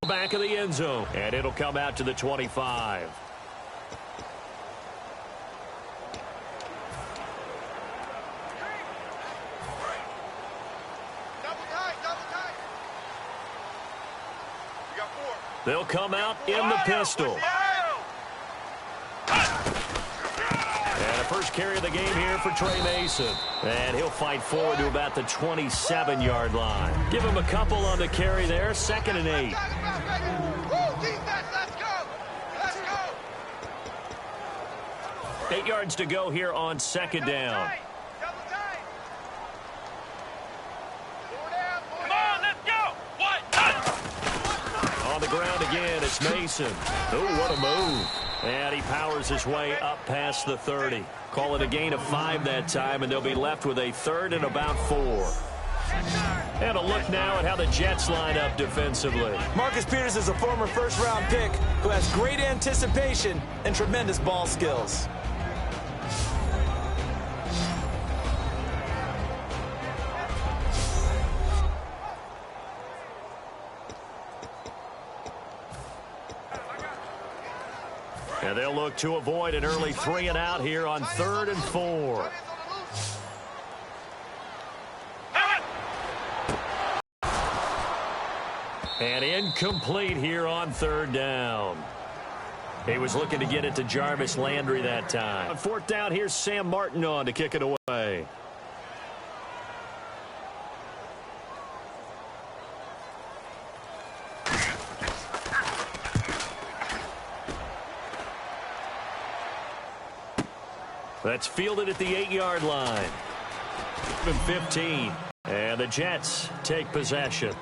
Back of the end zone, and it'll come out to the 25. They'll come out in the pistol. And a first carry of the game here for Trey Mason. And he'll fight forward to about the 27-yard line. Give him a couple on the carry there. 2nd and 8. Let's go. 8 yards to go here on 2nd down. On the ground again, it's Mason. Oh, what a move. And he powers his way up past the 30. Call it a gain of 5 that time, and they'll be left with a 3rd and about 4. And a look now at how the Jets line up defensively. Marcus Peters is a former first-round pick who has great anticipation and tremendous ball skills. And they'll look to avoid an early 3 and out here on 3rd and 4. And incomplete here on 3rd down. He was looking to get it to Jarvis Landry that time. On 4th down, here's Sam Martin on to kick it away. That's fielded at the 8-yard line. 15. And the Jets take possession.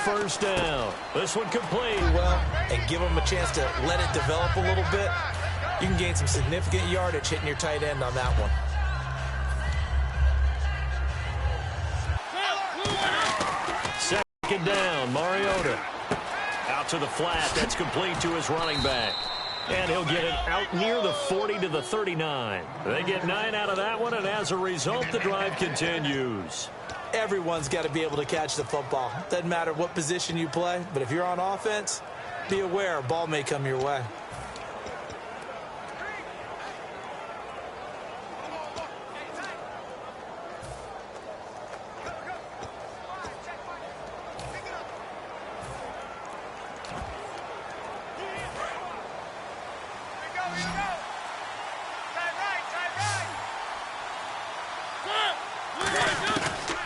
First down. This one complete. Well, and give them a chance to let it develop a little bit. You can gain some significant yardage hitting your tight end on that one. Second down, Mariota. Out to the flat. That's complete to his running back. And he'll get it out near the 40 to the 39. They get 9 out of that one, and as a result, the drive continues. Everyone's got to be able to catch the football. Doesn't matter what position you play, but if you're on offense, be aware a ball may come your way.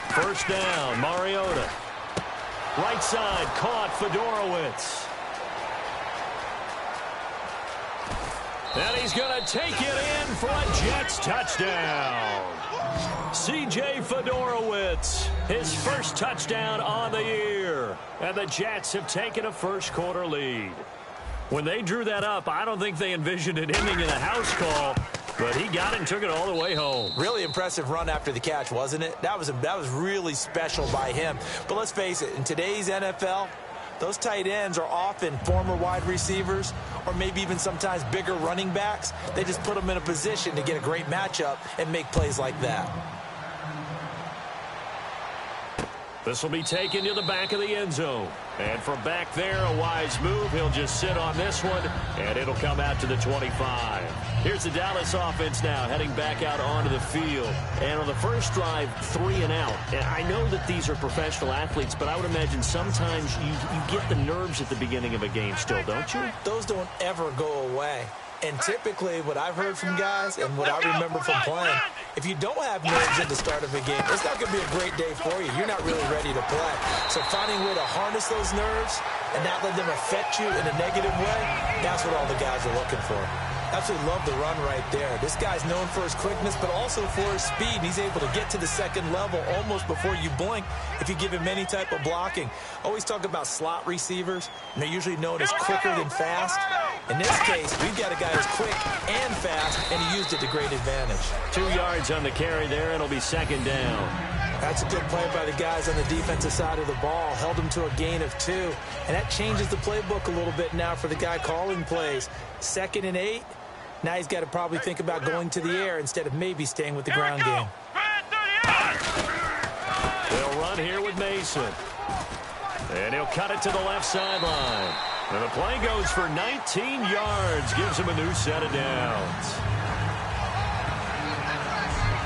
First down, Mariota. Right side, caught Fedorowicz. And he's going to take it in for a Jets touchdown. C.J. Fedorowicz, his first touchdown on the year. And the Jets have taken a first-quarter lead. When they drew that up, I don't think they envisioned it ending in a house call. But he got it and took it all the way home. Really impressive run after the catch, wasn't it? That was really special by him. But let's face it, in today's NFL, those tight ends are often former wide receivers or maybe even sometimes bigger running backs. They just put them in a position to get a great matchup and make plays like that. This will be taken to the back of the end zone. And from back there, a wise move. He'll just sit on this one, and it'll come out to the 25. Here's the Dallas offense now heading back out onto the field. And on the first drive, 3 and out. And I know that these are professional athletes, but I would imagine sometimes you get the nerves at the beginning of a game still, don't you? Those don't ever go away. And typically what I've heard from guys and what I remember from playing, if you don't have nerves at the start of a game, it's not going to be a great day for you. You're not really ready to play. So finding a way to harness those nerves and not let them affect you in a negative way, that's what all the guys are looking for. Absolutely love the run right there. This guy's known for his quickness, but also for his speed. He's able to get to the second level almost before you blink if you give him any type of blocking. Always talk about slot receivers, and they're usually known as quicker than fast. In this case, we've got a guy who's quick and fast, and he used it to great advantage. 2 yards on the carry there, and it'll be second down. That's a good play by the guys on the defensive side of the ball. Held him to a gain of 2. And that changes the playbook a little bit now for the guy calling plays. 2nd and 8. Now he's got to probably think about going to the air instead of maybe staying with the ground game. They'll run here with Mason. And he'll cut it to the left sideline. And the play goes for 19 yards. Gives him a new set of downs.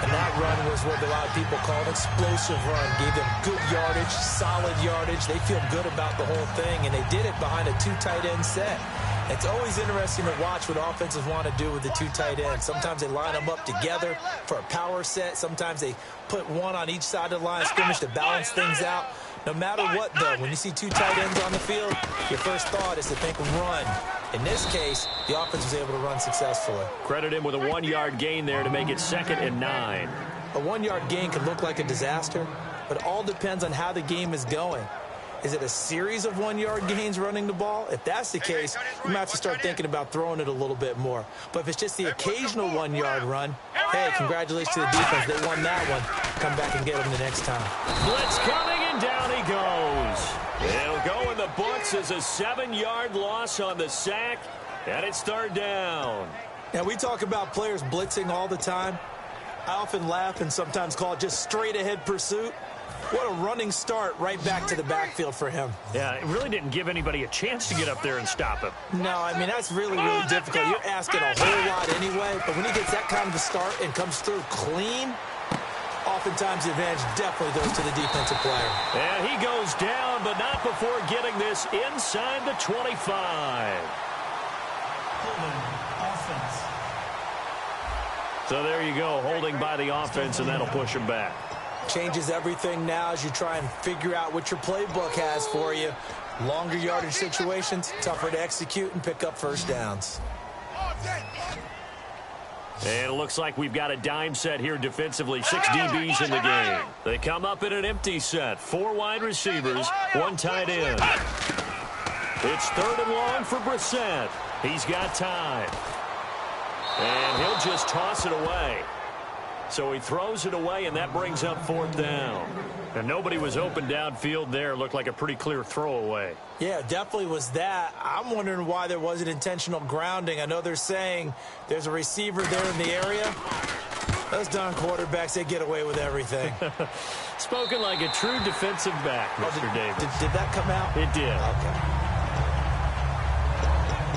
And that run was what a lot of people call an explosive run. Gave them good yardage, solid yardage. They feel good about the whole thing, and they did it behind a 2 tight end set. It's always interesting to watch what offenses want to do with the 2 tight ends. Sometimes they line them up together for a power set. Sometimes they put one on each side of the line of scrimmage to balance things out. No matter what, though, when you see 2 tight ends on the field, your first thought is to think run. In this case, the offense was able to run successfully. Credit him with a 1-yard gain there to make it 2nd and 9. A 1-yard gain can look like a disaster, but it all depends on how the game is going. Is it a series of 1-yard gains running the ball? If that's the case, you might have to start thinking about throwing it a little bit more. But if it's just the occasional 1-yard run, hey, congratulations to the defense. They won that one. Come back and get them the next time. Blitz coming, and down he goes. It'll go in the books as a 7-yard loss on the sack, and it's 3rd down. Now, we talk about players blitzing all the time. I often laugh and sometimes call it just straight-ahead pursuit. What a running start right back to the backfield for him. Yeah, it really didn't give anybody a chance to get up there and stop him. No, I mean, that's really, really difficult. You're asking a whole lot anyway, but when he gets that kind of a start and comes through clean, oftentimes the advantage definitely goes to the defensive player. And he goes down, but not before getting this inside the 25. Offense. So there you go, holding by the offense, and that'll push him back. Changes everything now as you try and figure out what your playbook has for you. Longer yardage situations, tougher to execute and pick up first downs. And it looks like we've got a dime set here defensively. 6 DBs in the game. They come up in an empty set. 4 wide receivers, 1 tight end. It's 3rd and long for Brissett. He's got time. And he'll just toss it away. So he throws it away, and that brings up 4th down. And nobody was open downfield there. Looked like a pretty clear throwaway. Yeah, definitely was that. I'm wondering why there wasn't intentional grounding. I know they're saying there's a receiver there in the area. Those darn quarterbacks, they get away with everything. Spoken like a true defensive back, Mr. Davis. Did that come out? It did. Okay.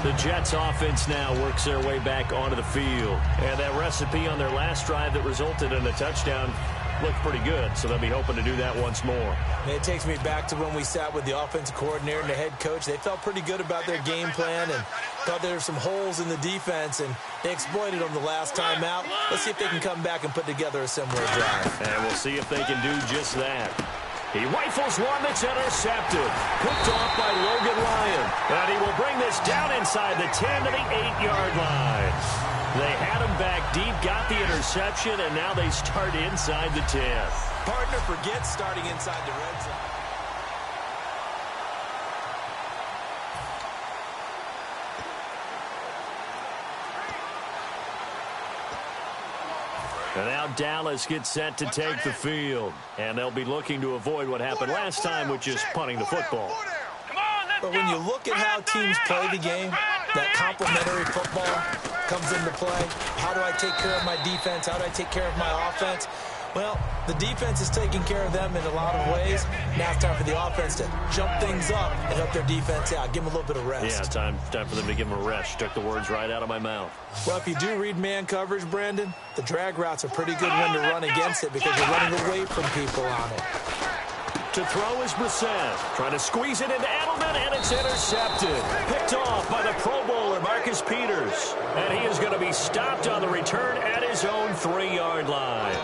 The Jets offense now works their way back onto the field. And that recipe on their last drive that resulted in a touchdown looked pretty good, so they'll be hoping to do that once more. It takes me back to when we sat with the offensive coordinator and the head coach. They felt pretty good about their game plan and thought there were some holes in the defense, and they exploited them the last time out. Let's see if they can come back and put together a similar drive. And we'll see if they can do just that. He rifles one that's intercepted. Picked off by Logan Lyon. And he will bring this down inside the 10 to the 8-yard line. They had him back deep, got the interception, and now they start inside the 10. Partner forgets starting inside the red zone. And now Dallas gets set to take the field. And they'll be looking to avoid what happened last time, which is punting the football. But when you look at how teams play the game, that complementary football comes into play. How do I take care of my defense? How do I take care of my offense? Well, the defense is taking care of them in a lot of ways. Now it's time for the offense to jump things up and help their defense out. Give them a little bit of rest. Yeah, time for them to give them a rest. Took the words right out of my mouth. Well, if you do read man coverage, Brandon, the drag routes are pretty good when to run against it because you're running away from people on it. To throw is Brissett. Trying to squeeze it into Edelman, and it's intercepted. Picked off by the Pro Bowler, Marcus Peters. And he is going to be stopped on the return at his own 3-yard line.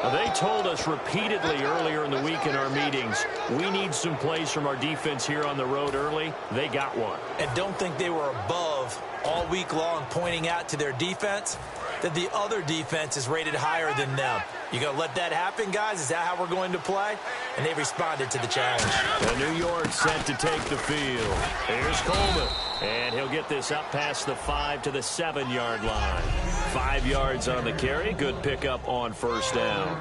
Now, they told us repeatedly earlier in the week in our meetings, we need some plays from our defense here on the road early. They got one. And don't think they were above of all week long pointing out to their defense that the other defense is rated higher than them. You going to let that happen, guys? Is that how we're going to play? And they responded to the challenge. And New York set to take the field. Here's Coleman. And he'll get this up past the 5 to the 7-yard line. 5 yards on the carry. Good pickup on first down.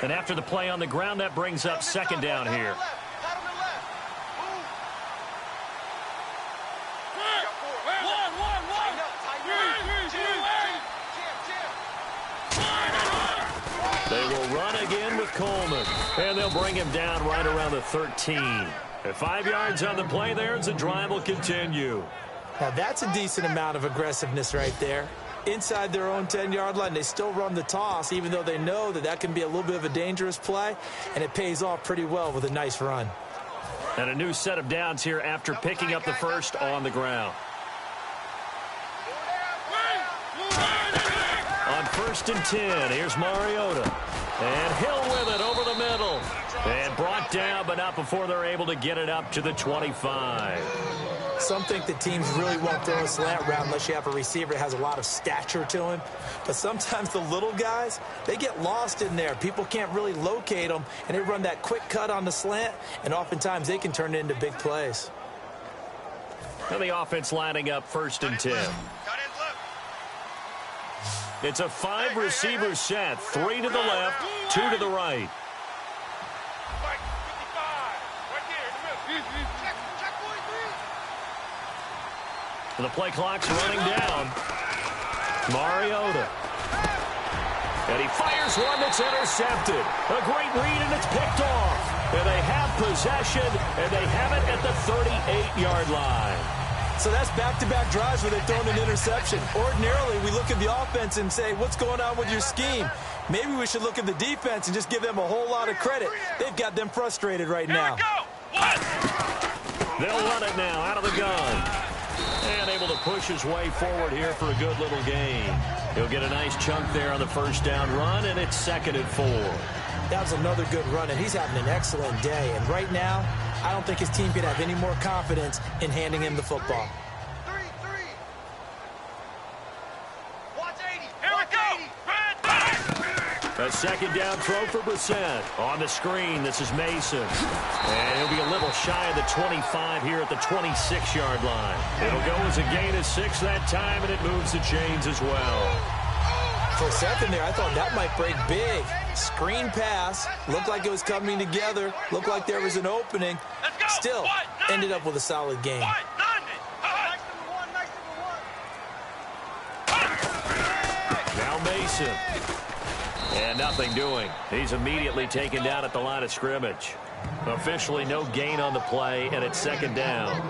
And after the play on the ground, that brings up second down here. They will run again with Coleman. And they'll bring him down right around the 13. At 5 yards on the play there, as the drive will continue. Now that's a decent amount of aggressiveness right there. Inside their own 10-yard line, they still run the toss, even though they know that can be a little bit of a dangerous play, and it pays off pretty well with a nice run. And a new set of downs here after picking up the first on the ground. On 1st and 10, here's Mariota. And Hill with it over the middle. And brought down, but not before they're able to get it up to the 25. Some think that teams really won't throw a slant route unless you have a receiver that has a lot of stature to him. But sometimes the little guys, they get lost in there. People can't really locate them, and they run that quick cut on the slant, and oftentimes they can turn it into big plays. And the offense lining up 1st and 10. It's a 5-receiver set. 3 to the left, 2 to the right. The play clock's running down. Mariota. And he fires one that's intercepted. A great read, and it's picked off. And they have possession, and they have it at the 38-yard line. So that's back-to-back drives where they've thrown an interception. Ordinarily, we look at the offense and say, what's going on with your scheme? Maybe we should look at the defense and just give them a whole lot of credit. They've got them frustrated right now. They'll run it now out of the gun. And able to push his way forward here for a good little gain. He'll get a nice chunk there on the first down run, and it's 2nd and 4. That was another good run, and he's having an excellent day. And right now, I don't think his team could have any more confidence in handing him the football. 3. Watch 80. Here we go. A 2nd down throw for Brissett. On the screen, this is Mason. And he'll be a little shy of the 25 here at the 26-yard line. It'll go as a gain of 6 that time, and it moves the chains as well. For a second there, I thought that might break big. Screen pass. Looked like it was coming together. Looked like there was an opening. Still, ended up with a solid game. Now Mason. And nothing doing. He's immediately taken down at the line of scrimmage. Officially no gain on the play, and it's 2nd down.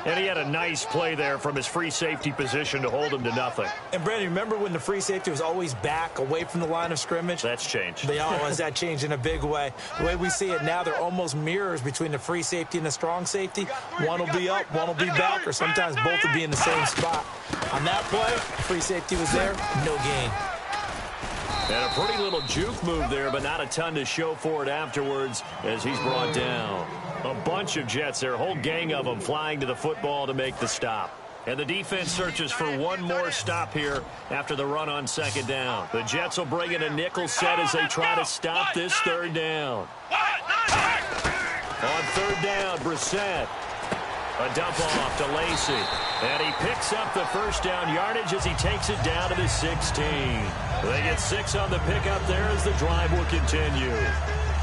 And he had a nice play there from his free safety position to hold him to nothing. And, Brandon, remember when the free safety was always back away from the line of scrimmage? That's changed. That changed in a big way. The way we see it now, they're almost mirrors between the free safety and the strong safety. One will be up, one will be back, or sometimes both will be in the same spot. On that play, free safety was there, no gain. And a pretty little juke move there, but not a ton to show for it afterwards as he's brought down. A bunch of Jets there, a whole gang of them flying to the football to make the stop. And the defense searches for one more stop here after the run on 2nd down. The Jets will bring in a nickel set as they try to stop this 3rd down. On 3rd down, Brissett. A dump off to Lacy. And he picks up the first down yardage as he takes it down to the 16. They get 6 on the pickup there as the drive will continue.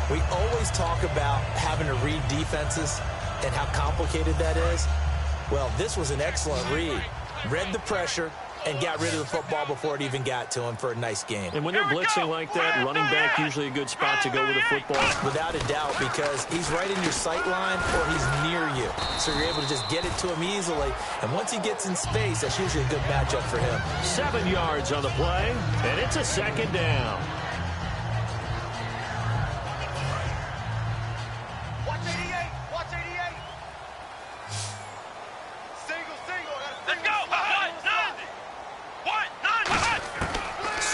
We always talk about having to read defenses and how complicated that is. Well, this was an excellent read. Read the pressure and got rid of the football before it even got to him for a nice game. And when they're blitzing like that, running back usually a good spot to go with the football. Without a doubt, because he's right in your sight line or he's near you. So you're able to just get it to him easily. And once he gets in space, that's usually a good matchup for him. 7 yards on the play, and it's a 2nd down. Watch 88. Watch 88. Single. Let's go.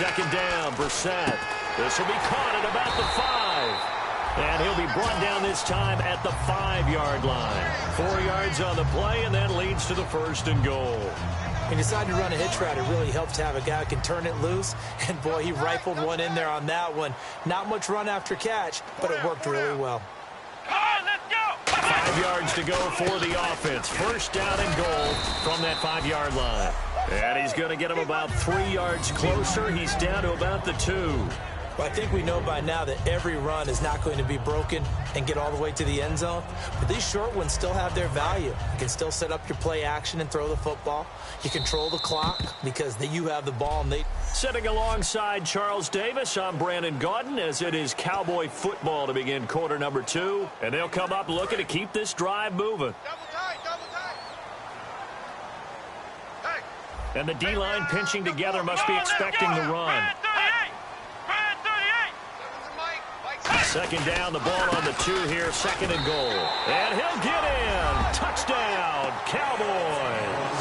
2nd down, Brissett. This will be caught at about the 5. And he'll be brought down this time at the 5-yard line. 4 yards on the play, and that leads to the 1st and goal. He decided to run a hitch route. It really helps to have a guy who can turn it loose. And, boy, he rifled one in there on that one. Not much run after catch, but it worked really well. 5 yards to go for the offense. 1st down and goal from that 5-yard line. And he's going to get him about 3 yards closer. He's down to about the 2. Well, I think we know by now that every run is not going to be broken and get all the way to the end zone. But these short ones still have their value. You can still set up your play action and throw the football. You control the clock because you have the ball. And Sitting alongside Charles Davis, I'm Brandon Gaudin, as it is Cowboy football to begin quarter number 2. And they'll come up looking to keep this drive moving. And the D-line pinching together must be expecting the run. 2nd down, the ball on the 2 here, 2nd and goal. And he'll get in. Touchdown, Cowboys.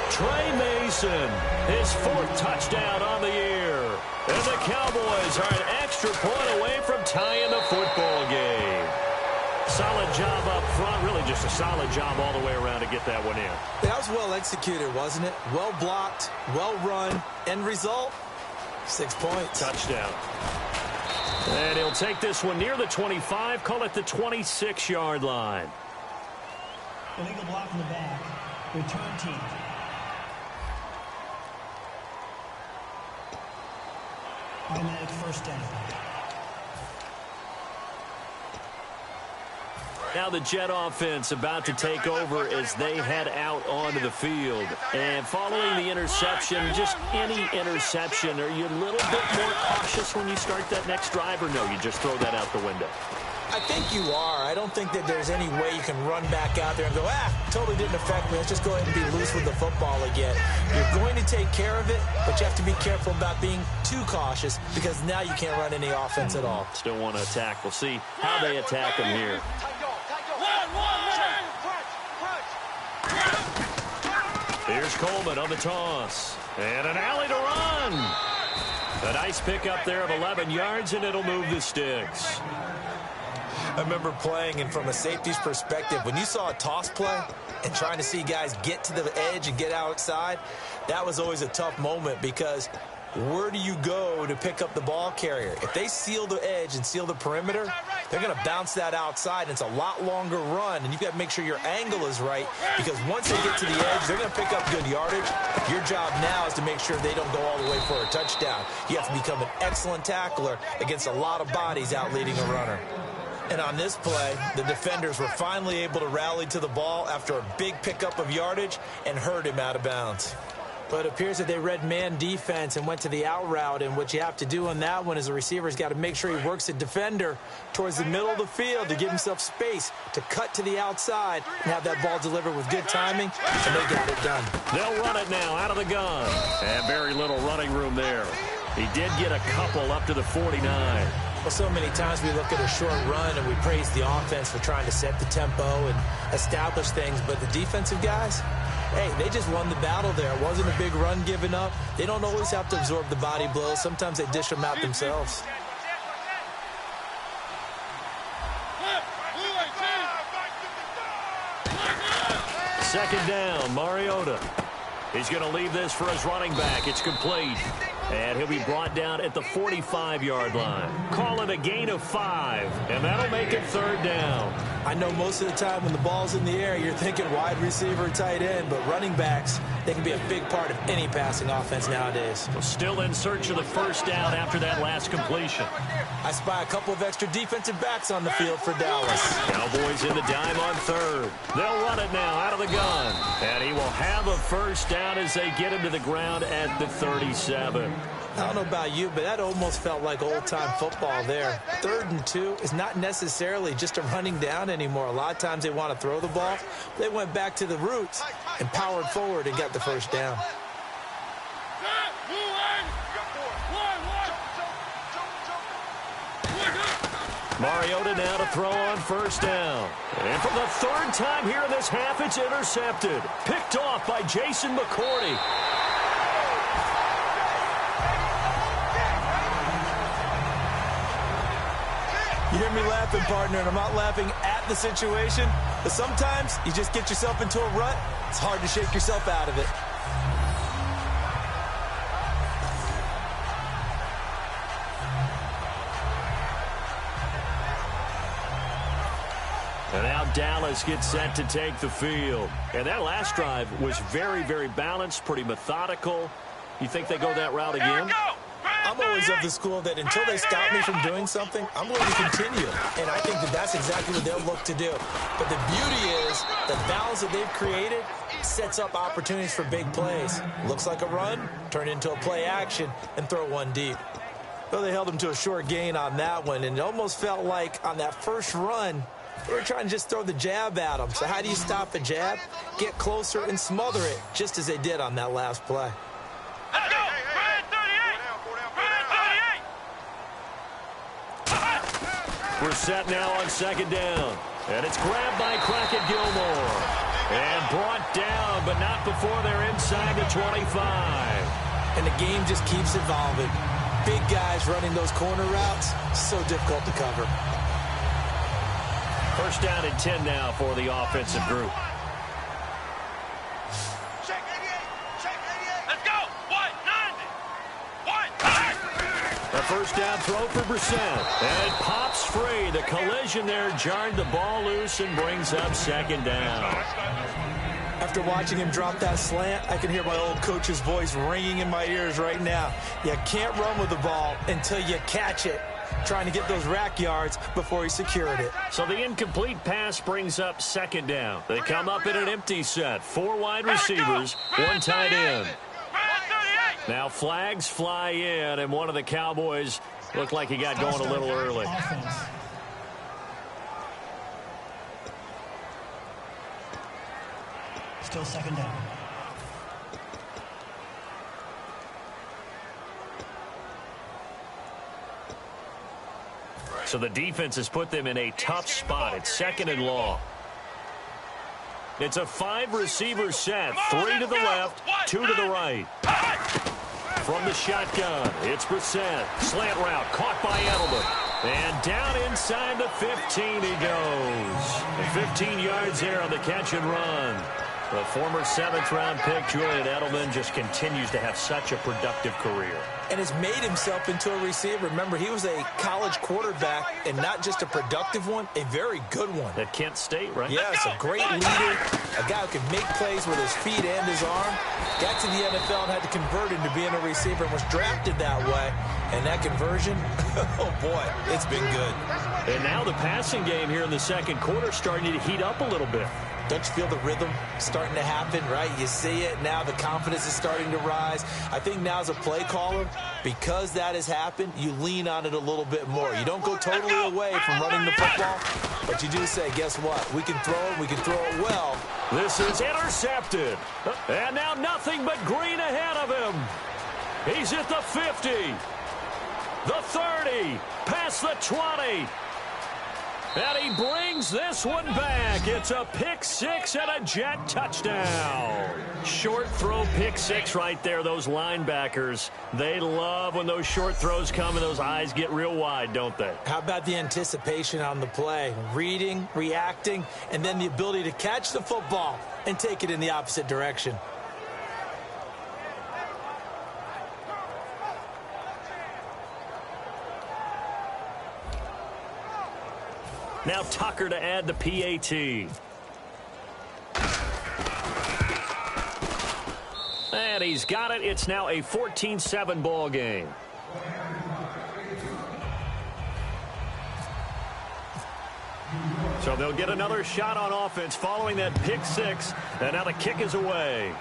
Trey Mason, his 4th touchdown on the year. And the Cowboys are an extra point away from tying the football game. Solid job up front, really just a solid job all the way around to get that one in. That was well executed, wasn't it? Well blocked, well run. End result, 6 points. Touchdown. And he'll take this one near the 25, call it the 26-yard line. Illegal block in the back. Return team. Automatic 1st down. Now the Jet offense about to take over as they head out onto the field. And following the interception, just any interception, are you a little bit more cautious when you start that next drive, or no, you just throw that out the window? I think you are. I don't think that there's any way you can run back out there and go, totally didn't affect me. Let's just go ahead and be loose with the football again. You're going to take care of it, but you have to be careful about being too cautious because now you can't run any offense at all. Still want to attack. We'll see how they attack him here. Here's Coleman on the toss. And an alley to run. A nice pickup there of 11 yards, and it'll move the sticks. I remember playing, and from a safety's perspective, when you saw a toss play and trying to see guys get to the edge and get outside, that was always a tough moment because where do you go to pick up the ball carrier? If they seal the edge and seal the perimeter, they're going to bounce that outside, and it's a lot longer run, and you've got to make sure your angle is right because once they get to the edge, they're going to pick up good yardage. Your job now is to make sure they don't go all the way for a touchdown. You have to become an excellent tackler against a lot of bodies out leading a runner. And on this play, the defenders were finally able to rally to the ball after a big pickup of yardage and hurt him out of bounds. But it appears that they read man defense and went to the out route, and what you have to do on that one is the receiver's got to make sure he works the defender towards the middle of the field to give himself space to cut to the outside and have that ball delivered with good timing, and they got it done. They'll run it now out of the gun. And very little running room there. He did get a couple up to the 49. Well, so many times we look at a short run and we praise the offense for trying to set the tempo and establish things, but the defensive guys, hey, they just won the battle there. It wasn't a big run given up. They don't always have to absorb the body blows. Sometimes they dish them out themselves. Second down, Mariota. He's going to leave this for his running back. It's complete. And he'll be brought down at the 45-yard line. Call it a gain of 5, and that'll make it 3rd down. I know most of the time when the ball's in the air, you're thinking wide receiver, tight end, but running backs, they can be a big part of any passing offense nowadays. Well, still in search of the 1st down after that last completion. I spy a couple of extra defensive backs on the field for Dallas. Cowboys in the dime on 3rd. They'll run it now out of the gun. And he will have a 1st down as they get him to the ground at the 37. I don't know about you, but that almost felt like old-time football there. 3rd and 2 is not necessarily just a running down anymore. A lot of times they want to throw the ball. They went back to the roots and powered forward and got the 1st down. Mariota now to throw on 1st down. And for the 3rd time here in this half, it's intercepted. Picked off by Jason McCourty. You hear me laughing, partner, and I'm not laughing at the situation, but sometimes you just get yourself into a rut. It's hard to shake yourself out of it. And now Dallas gets set to take the field. And that last drive was very, very balanced, pretty methodical. You think they go that route again? I'm always of the school that until they stop me from doing something, I'm going to continue. And I think that that's exactly what they'll look to do. But the beauty is the balance that they've created sets up opportunities for big plays. Looks like a run, turn into a play action, and throw one deep. Though they held him to a short gain on that one, and it almost felt like on that first run, they were trying to just throw the jab at him. So how do you stop a jab? Get closer and smother it, just as they did on that last play. Let's go! We're set now on second down. And it's grabbed by Crockett Gilmore. And brought down, but not before they're inside the 25. And the game just keeps evolving. Big guys running those corner routes, so difficult to cover. First down and 10 now for the offensive group. Check 88! Check 88! Let's go! 190! 190! A first down throw for Brissett. And it pops free. The collision there jarred the ball loose and brings up second down. After watching him drop that slant, I can hear my old coach's voice ringing in my ears right now. You can't run with the ball until you catch it. Trying to get those rack yards before he secured it. So the incomplete pass brings up second down. They come up in an empty set. 4 wide receivers, 1 tight end. Now flags fly in, and one of the Cowboys looked like he got going a little early. Still second down. So the defense has put them in a tough spot. It's second and long. It's a 5-receiver set. 3 to the left, 2 to the right. From the shotgun, it's Brissett. Slant route caught by Edelman. And down inside the 15 he goes. And 15 yards there on the catch and run. The former 7th-round pick, Julian Edelman, just continues to have such a productive career. And has made himself into a receiver. Remember, he was a college quarterback, and not just a productive one, a very good one. At Kent State, right? Yes, a great leader, a guy who can make plays with his feet and his arm. Got to the NFL and had to convert into being a receiver and was drafted that way. And that conversion, oh boy, it's been good. And now the passing game here in the second quarter starting to heat up a little bit. Don't you feel the rhythm starting to happen, right? You see it. Now the confidence is starting to rise. I think now as a play caller, because that has happened, you lean on it a little bit more. You don't go totally away from running the football, but you do say, guess what? We can throw it. We can throw it well. This is intercepted. And now nothing but green ahead of him. He's at the 50, the 30, past the 20. And he brings this one back. It's a pick 6 and a Jet touchdown. Short throw pick 6 right there. Those linebackers, they love when those short throws come and those eyes get real wide, don't they? How about the anticipation on the play? Reading, reacting, and then the ability to catch the football and take it in the opposite direction. Now Tucker to add the PAT. And he's got it. It's now a 14-7 ball game. So they'll get another shot on offense following that pick 6. And now the kick is away.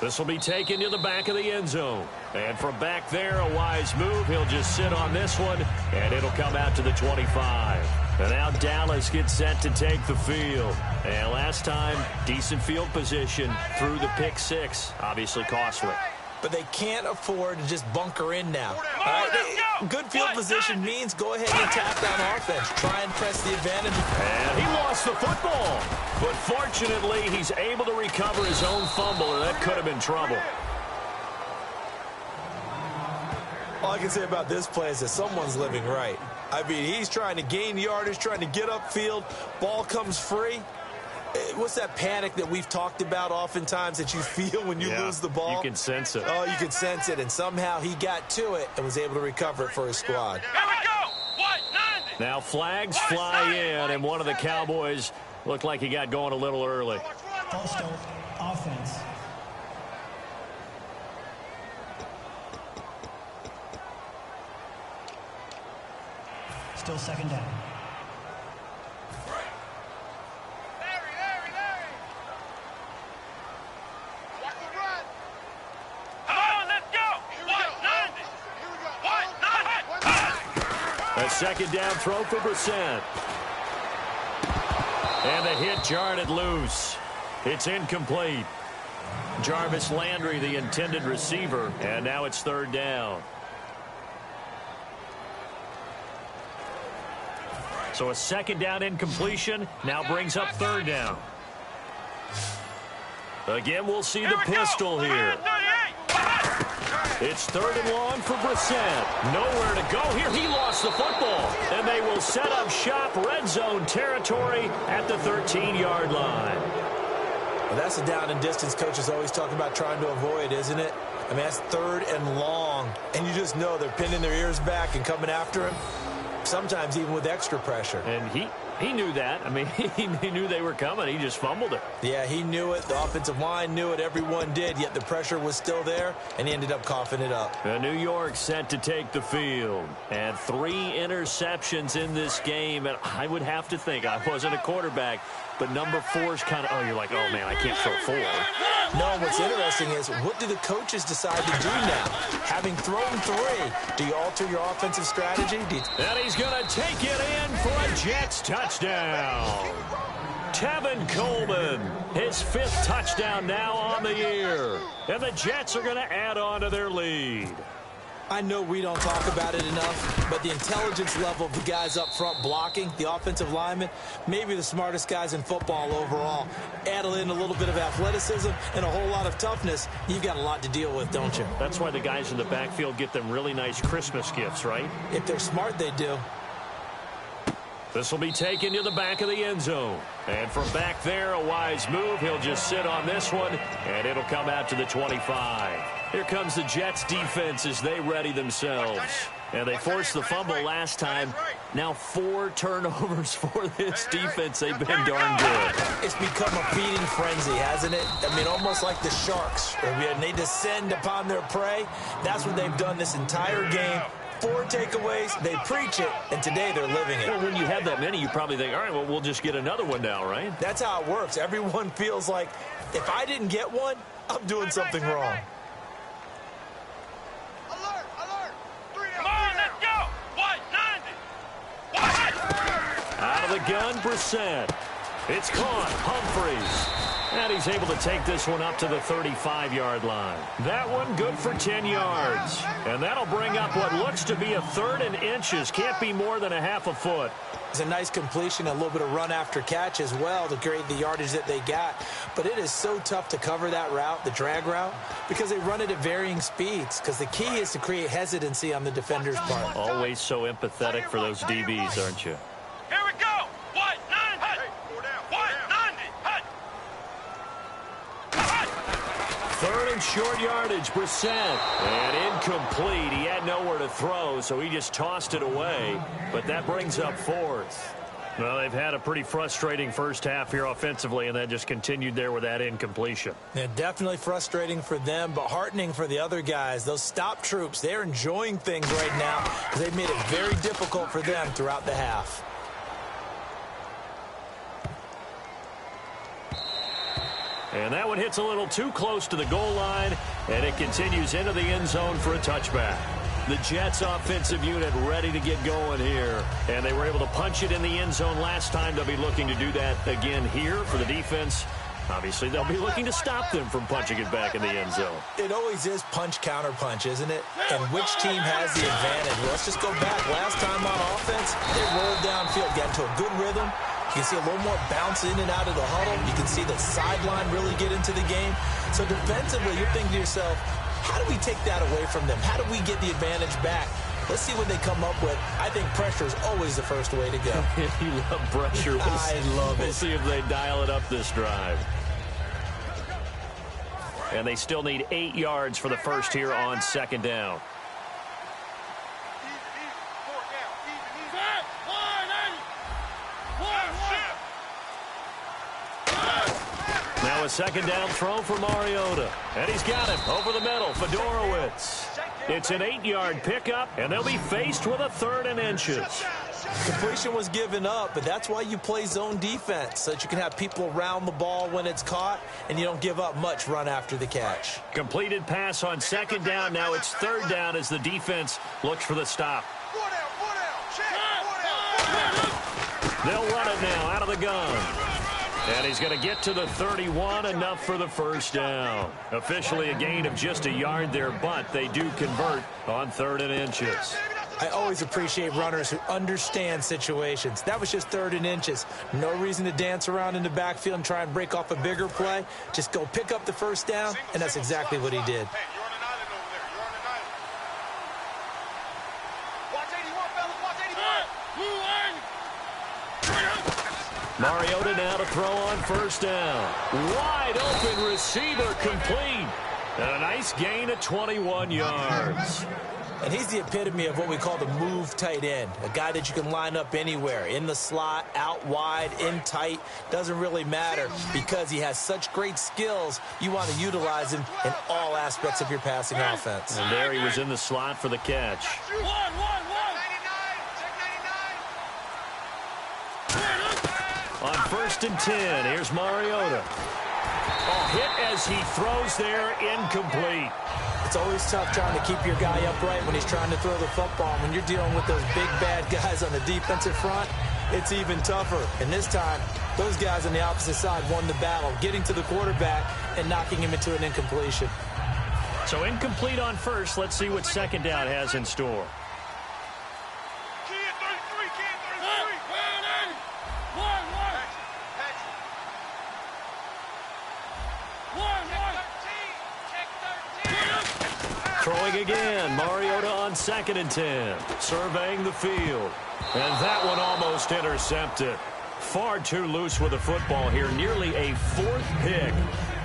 This will be taken to the back of the end zone. And from back there, a wise move. He'll just sit on this one, and it'll come out to the 25. And now Dallas gets set to take the field. And last time, decent field position through the pick 6. Obviously costly. But they can't afford to just bunker in now. All right? Good field position means go ahead and attack on offense. Try and press the advantage. And he lost the football. But fortunately, he's able to recover his own fumble, or that could have been trouble. All I can say about this play is that someone's living right. I mean, he's trying to gain yardage, trying to get upfield. Ball comes free. What's that panic that we've talked about oftentimes that you feel when you lose the ball? You can sense it. Oh, you can sense it. And somehow he got to it and was able to recover it for his squad. Here we go. What? 90. Now flags fly in, and one of the Cowboys looked like he got going a little early. False start, offense. Still second down. A second down throw for Brissett. And the hit jarred it loose. It's incomplete. Jarvis Landry, the intended receiver, and now it's third down. So a second down incompletion now brings up third down. Again, we'll see the pistol here. It's third and long for Brissett. Nowhere to go here. He lost the football. And they will set up shop, red zone territory at the 13-yard line. Well, that's a down and distance coaches always talking about trying to avoid, isn't it? I mean, that's third and long. And you just know they're pinning their ears back and coming after him, sometimes even with extra pressure. And he knew that. I mean, he knew they were coming. He just fumbled it. Yeah, he knew it. The offensive line knew it. Everyone did, yet the pressure was still there, and he ended up coughing it up. New York set to take the field. And 3 interceptions in this game. And I would have to think, I wasn't a quarterback, but number 4 is kind of, you're like, oh, man, I can't throw 4. No, what's interesting is, what do the coaches decide to do now? Having thrown 3, do you alter your offensive strategy? And he's going to take it in for a Jets touchdown. Tevin Coleman, his 5th touchdown now on the year. And the Jets are going to add on to their lead. I know we don't talk about it enough, but the intelligence level of the guys up front blocking, the offensive linemen, maybe the smartest guys in football overall. Add in a little bit of athleticism and a whole lot of toughness, you've got a lot to deal with, don't you? That's why the guys in the backfield get them really nice Christmas gifts, right? If they're smart, they do. This will be taken to the back of the end zone. And from back there, a wise move. He'll just sit on this one, and it'll come out to the 25. Here comes the Jets defense as they ready themselves. And they forced the fumble last time. Now 4 turnovers for this defense. They've been darn good. It's become a feeding frenzy, hasn't it? I mean, almost like the sharks. When they descend upon their prey, that's what they've done this entire game. 4 takeaways, they preach it, and today they're living it. Well, when you have that many, you probably think, all right, well, we'll just get another one now, right? That's how it works. Everyone feels like, if I didn't get one, I'm doing something wrong. Alert, alert. 3 down. Come on, let's go. What? 90. What? Out of the gun, Brissett. It's caught. Humphreys. And he's able to take this one up to the 35-yard line. That one good for 10 yards. And that'll bring up what looks to be a 3rd and inches. Can't be more than a half a foot. It's a nice completion, a little bit of run after catch as well to create the yardage that they got. But it is so tough to cover that route, the drag route, because they run it at varying speeds. Because the key is to create hesitancy on the defender's part. Always so empathetic for those DBs, aren't you? Here we go. What? 90. What? 90. Hut. 3rd and short yardage, Brissett. And incomplete. He had nowhere to throw, so he just tossed it away. But that brings up 4th. Well, they've had a pretty frustrating first half here offensively, and that just continued there with that incompletion. Yeah, definitely frustrating for them, but heartening for the other guys. Those stop troops, they're enjoying things right now because they've made it very difficult for them throughout the half. And that one hits a little too close to the goal line, and it continues into the end zone for a touchback. The Jets offensive unit ready to get going here, and they were able to punch it in the end zone last time. They'll be looking to do that again here for the defense. Obviously, they'll be looking to stop them from punching it back in the end zone. It always is punch, counter punch, isn't it? And which team has the advantage? Well, let's just go back. Last time on offense, they rolled downfield, got into a good rhythm. You can see a little more bounce in and out of the huddle. You can see the sideline really get into the game. So defensively, you're thinking to yourself, how do we take that away from them? How do we get the advantage back? Let's see what they come up with. I think pressure is always the first way to go. You love pressure. I love it. We'll see if they dial it up this drive. And they still need 8 yards for the first here on second down. Now a second down throw for Mariota. And he's got it over the middle. Fedorowicz. It's an 8-yard pickup, and they'll be faced with a 3rd and inches. Completion was given up, but that's why you play zone defense, so that you can have people around the ball when it's caught, and you don't give up much run after the catch. Completed pass on second down. Now it's 3rd down as the defense looks for the stop. They'll run it now out of the gun. And he's going to get to the 31, enough for the first down. Officially a gain of just a yard there, but they do convert on 3rd and inches. I always appreciate runners who understand situations. That was just 3rd and inches. No reason to dance around in the backfield and try and break off a bigger play. Just go pick up the first down, and that's exactly what he did. Hey, you're on an island over there. You're on an island. Watch 81, fellas. Watch 81. Mariota now to throw on first down. Wide open receiver complete. And a nice gain of 21 yards. And he's the epitome of what we call the move tight end. A guy that you can line up anywhere. In the slot, out wide, in tight. Doesn't really matter because he has such great skills. You want to utilize him in all aspects of your passing offense. And there he was in the slot for the catch. On 1st and 10, here's Mariota. Oh, hit as he throws there, incomplete. It's always tough trying to keep your guy upright when he's trying to throw the football. When you're dealing with those big, bad guys on the defensive front, it's even tougher. And this time, those guys on the opposite side won the battle, getting to the quarterback and knocking him into an incompletion. So incomplete on first. Let's see what second down has in store. Throwing again, Mariota on 2nd and 10, surveying the field. And that one almost intercepted. Far too loose with the football here, nearly a 4th pick,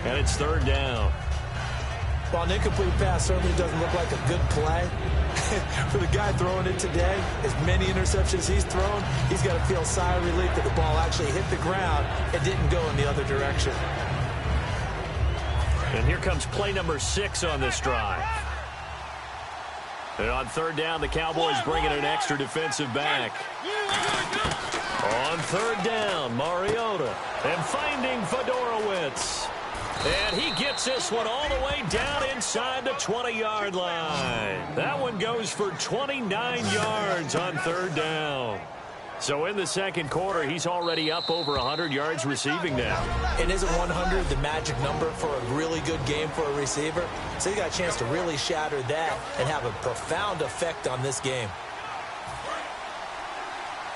and it's 3rd down. Well, an incomplete pass certainly doesn't look like a good play. For the guy throwing it today, as many interceptions he's thrown, he's got to feel a sigh of relief that the ball actually hit the ground and didn't go in the other direction. And here comes play number 6 on this drive. And on 3rd down, the Cowboys bring in an extra defensive back. On 3rd down, Mariota. And finding Fedorowicz. And he gets this one all the way down inside the 20-yard line. That one goes for 29 yards on 3rd down. So in the second quarter, he's already up over 100 yards receiving now. And isn't 100 the magic number for a really good game for a receiver? So he got a chance to really shatter that and have a profound effect on this game.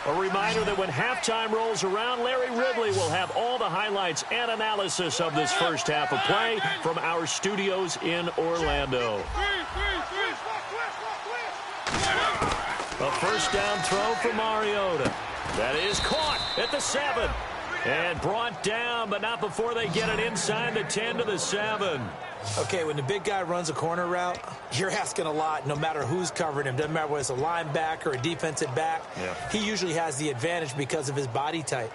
A reminder that when halftime rolls around, Larry Ridley will have all the highlights and analysis of this first half of play from our studios in Orlando. A first down throw for Mariota. That is caught at the 7. And brought down, but not before they get it inside the 10 to the 7. Okay, when the big guy runs a corner route, you're asking a lot no matter who's covering him. Doesn't matter whether it's a linebacker or a defensive back. Yeah. He usually has the advantage because of his body type.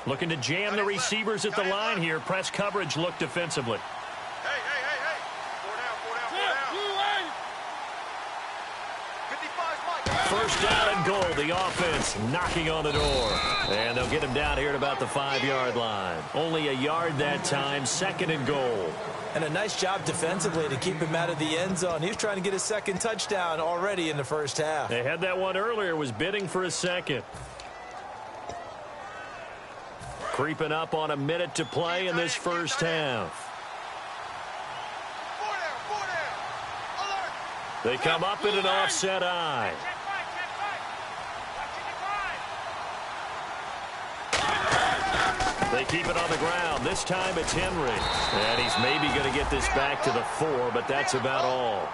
Looking to jam the receivers at the line here. Press coverage look defensively. Hey. 4 down. 55's Mike. First down and goal. The offense knocking on the door. And they'll get him down here at about the 5-yard line. Only a yard that time. 2nd and goal. And a nice job defensively to keep him out of the end zone. He was trying to get his 2nd touchdown already in the first half. They had that one earlier. Was bidding for a 2nd. Creeping up on a minute to play in this first half. 4 down. Alert. They come up in an offset eye. They keep it on the ground. This time it's Henry. And he's maybe going to get this back to the 4, but that's about all.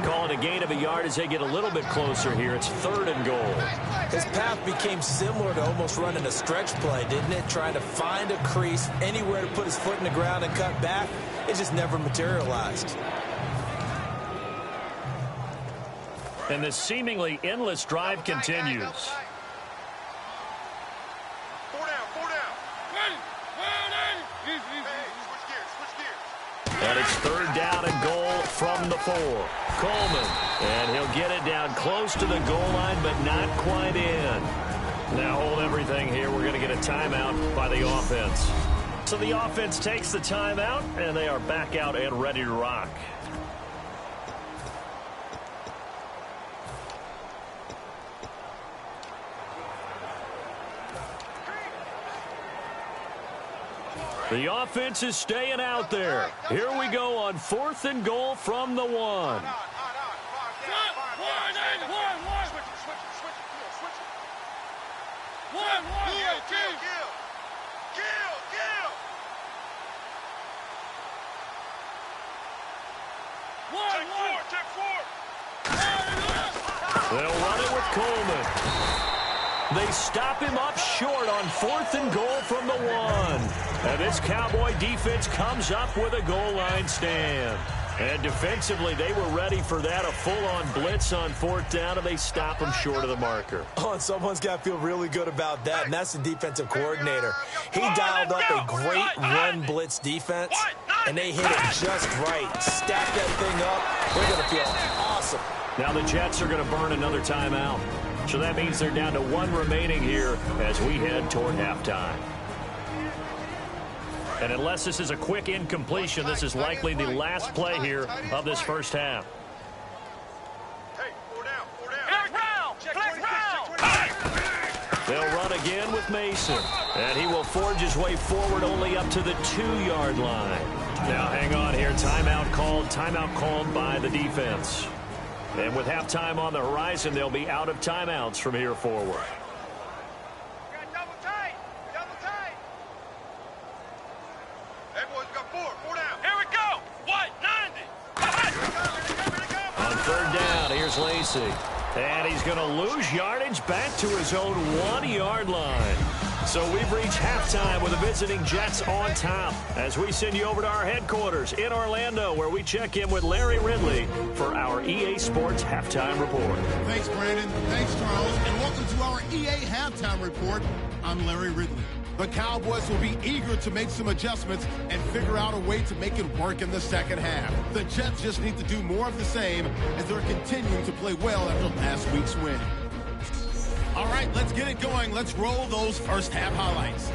Calling a gain of a yard as they get a little bit closer here. It's 3rd and goal. His path became similar to almost running a stretch play, didn't it? Trying to find a crease, anywhere to put his foot in the ground and cut back. It just never materialized. And this seemingly endless drive continues. 4 down, 4 down. Hey, switch gears. And it's 3rd down and goal from the 4. Coleman, and he'll get it down close to the goal line, but not quite in. Now hold everything here. We're going to get a timeout by the offense. So the offense takes the timeout, and they are back out and ready to rock. The offense is staying out there. Here we go on 4th and goal from the 1. They'll run it with Coleman. They stop him up short on 4th and goal from the 1. And this Cowboy defense comes up with a goal line stand. And defensively, they were ready for that, a full-on blitz on 4th down, and they stop him short of the marker. Oh, and someone's got to feel really good about that, and that's the defensive coordinator. He dialed up a great run blitz defense, and they hit it just right. Stack that thing up. They're going to feel awesome. Now the Jets are going to burn another timeout. So that means they're down to 1 remaining here as we head toward halftime. And unless this is a quick incompletion, this is likely the last play here of this first half. Hey, 4 down. They'll run again with Mason. And he will forge his way forward only up to the 2-yard line. Now hang on here. Timeout called by the defense. And with halftime on the horizon, they'll be out of timeouts from here forward. Double tight. Hey, boys, we got 4 down. Here we go. White, 90. On 3rd down, here's Lacy. And he's going to lose yardage back to his own 1-yard line. So we've reached halftime with the visiting Jets on top as we send you over to our headquarters in Orlando, where we check in with Larry Ridley for our EA Sports Halftime Report. Thanks, Brandon. Thanks, Charles. And welcome to our EA Halftime Report. I'm Larry Ridley. The Cowboys will be eager to make some adjustments and figure out a way to make it work in the second half. The Jets just need to do more of the same as they're continuing to play well after last week's win. All right, let's get it going. Let's roll those first half highlights.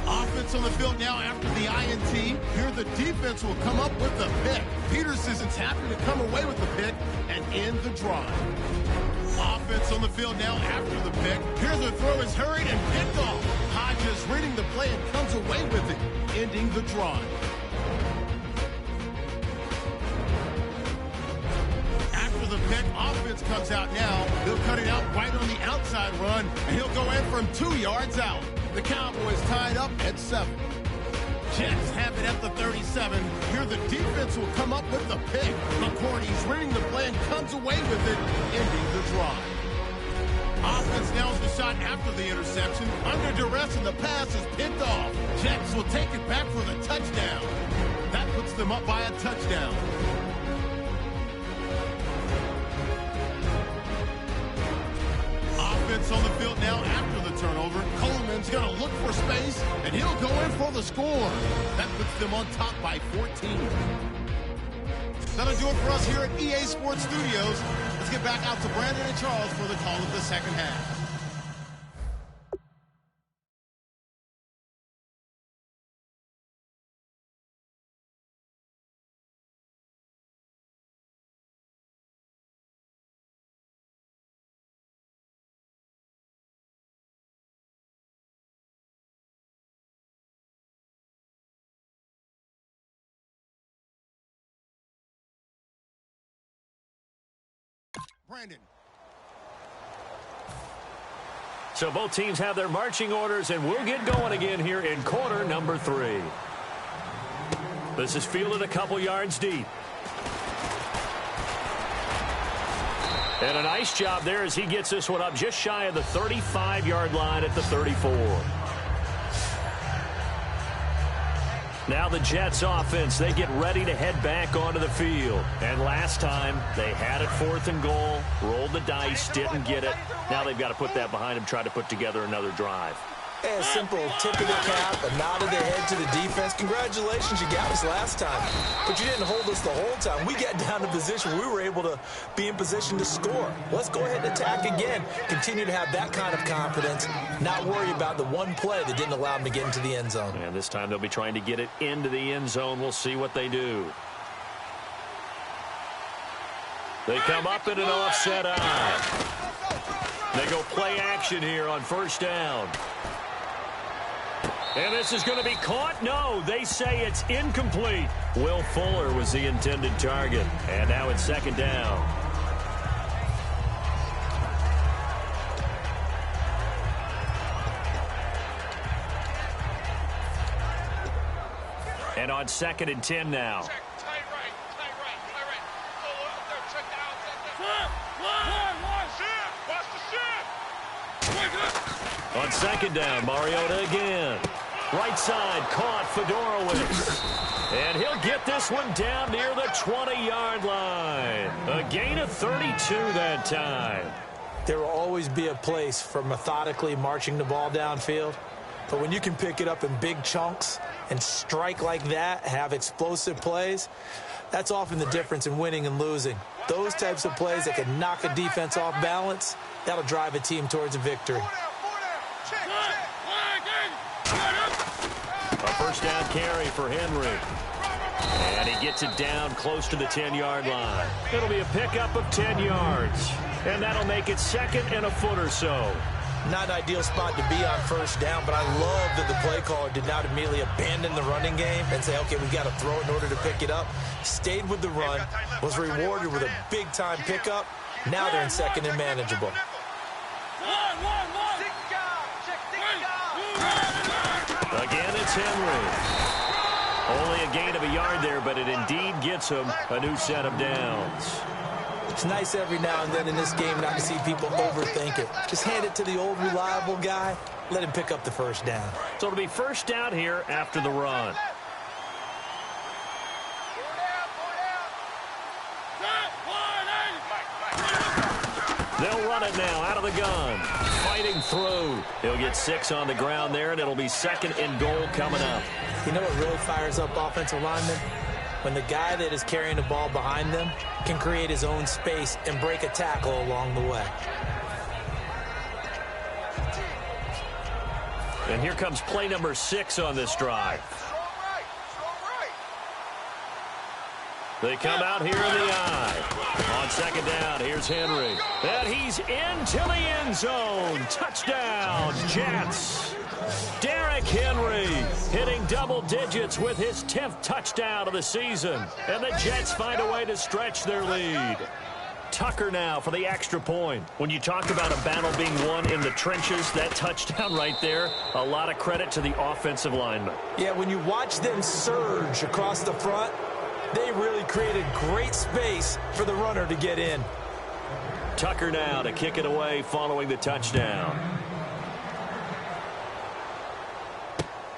Offense on the field now after the INT. Here the defense will come up with the pick. Peterson's happy to come away with the pick and end the drive. Offense on the field now after the pick. Here the throw is hurried and picked off. Hodges reading the play and comes away with it, ending the drive. The pick, offense comes out now. He'll cut it out right on the outside run, and he'll go in from 2 yards out. The Cowboys tied up at 7. Jets have it at the 37. Here the defense will come up with the pick. McCourty's reading the play and comes away with it, ending the drive. Offense nails the shot after the interception. Under duress, and the pass is picked off. Jets will take it back for the touchdown. That puts them up by a touchdown. Offense on the field now after the turnover. Coleman's going to look for space, and he'll go in for the score. That puts them on top by 14. That'll do it for us here at EA Sports Studios. Let's get back out to Brandon and Charles for the call of the second half. Brandon. So both teams have their marching orders, and we'll get going again here in quarter number 3. This is fielded a couple yards deep. And a nice job there as he gets this one up just shy of the 35-yard line at the 34. Now the Jets offense, they get ready to head back onto the field. And last time, they had it 4th and goal, rolled the dice, didn't get it. Now they've got to put that behind them, try to put together another drive. A simple tip of the cap, a nod of the head to the defense. Congratulations, you got us last time. But you didn't hold us the whole time. We got down to position where we were able to be in position to score. Let's go ahead and attack again. Continue to have that kind of confidence. Not worry about the one play that didn't allow them to get into the end zone. And this time they'll be trying to get it into the end zone. We'll see what they do. They come up in an offset eye. They go play action here on 1st down. And this is going to be caught. No, they say it's incomplete. Will Fuller was the intended target. And now it's 2nd down. And on 2nd and 10 now. Check, tight right. Fuller up there, check out. On 2nd down, Mariota again. Right side, caught Fedorowicz. And he'll get this one down near the 20-yard line. A gain of 32 that time. There will always be a place for methodically marching the ball downfield. But when you can pick it up in big chunks and strike like that, have explosive plays, that's often the difference in winning and losing. Those types of plays that can knock a defense off balance, that'll drive a team towards a victory. A 1st down carry for Henry. And he gets it down close to the 10-yard line. It'll be a pickup of 10 yards. And that'll make it 2nd and a foot or so. Not an ideal spot to be on 1st down, but I love that the play caller did not immediately abandon the running game and say, okay, we've got to throw it in order to pick it up. Stayed with the run, was rewarded with a big-time pickup. Now they're in 2nd and manageable. Again, it's Henry. Only a gain of a yard there, but it indeed gets him a new set of downs. It's nice every now and then in this game not to see people overthink it. Just hand it to the old reliable guy. Let him pick up the 1st down. So it'll be 1st down here after the run. They'll run it now out of the gun. Fighting through. He'll get 6 on the ground there, and it'll be 2nd and goal coming up. You know what really fires up offensive linemen? When the guy that is carrying the ball behind them can create his own space and break a tackle along the way. And here comes play number 6 on this drive. They come out here in the eye. On 2nd down, here's Henry. And he's into the end zone. Touchdown, Jets. Derrick Henry hitting double digits with his 10th touchdown of the season. And the Jets find a way to stretch their lead. Tucker now for the extra point. When you talk about a battle being won in the trenches, that touchdown right there, a lot of credit to the offensive lineman. Yeah, when you watch them surge across the front, they really created great space for the runner to get in. Tucker now to kick it away following the touchdown.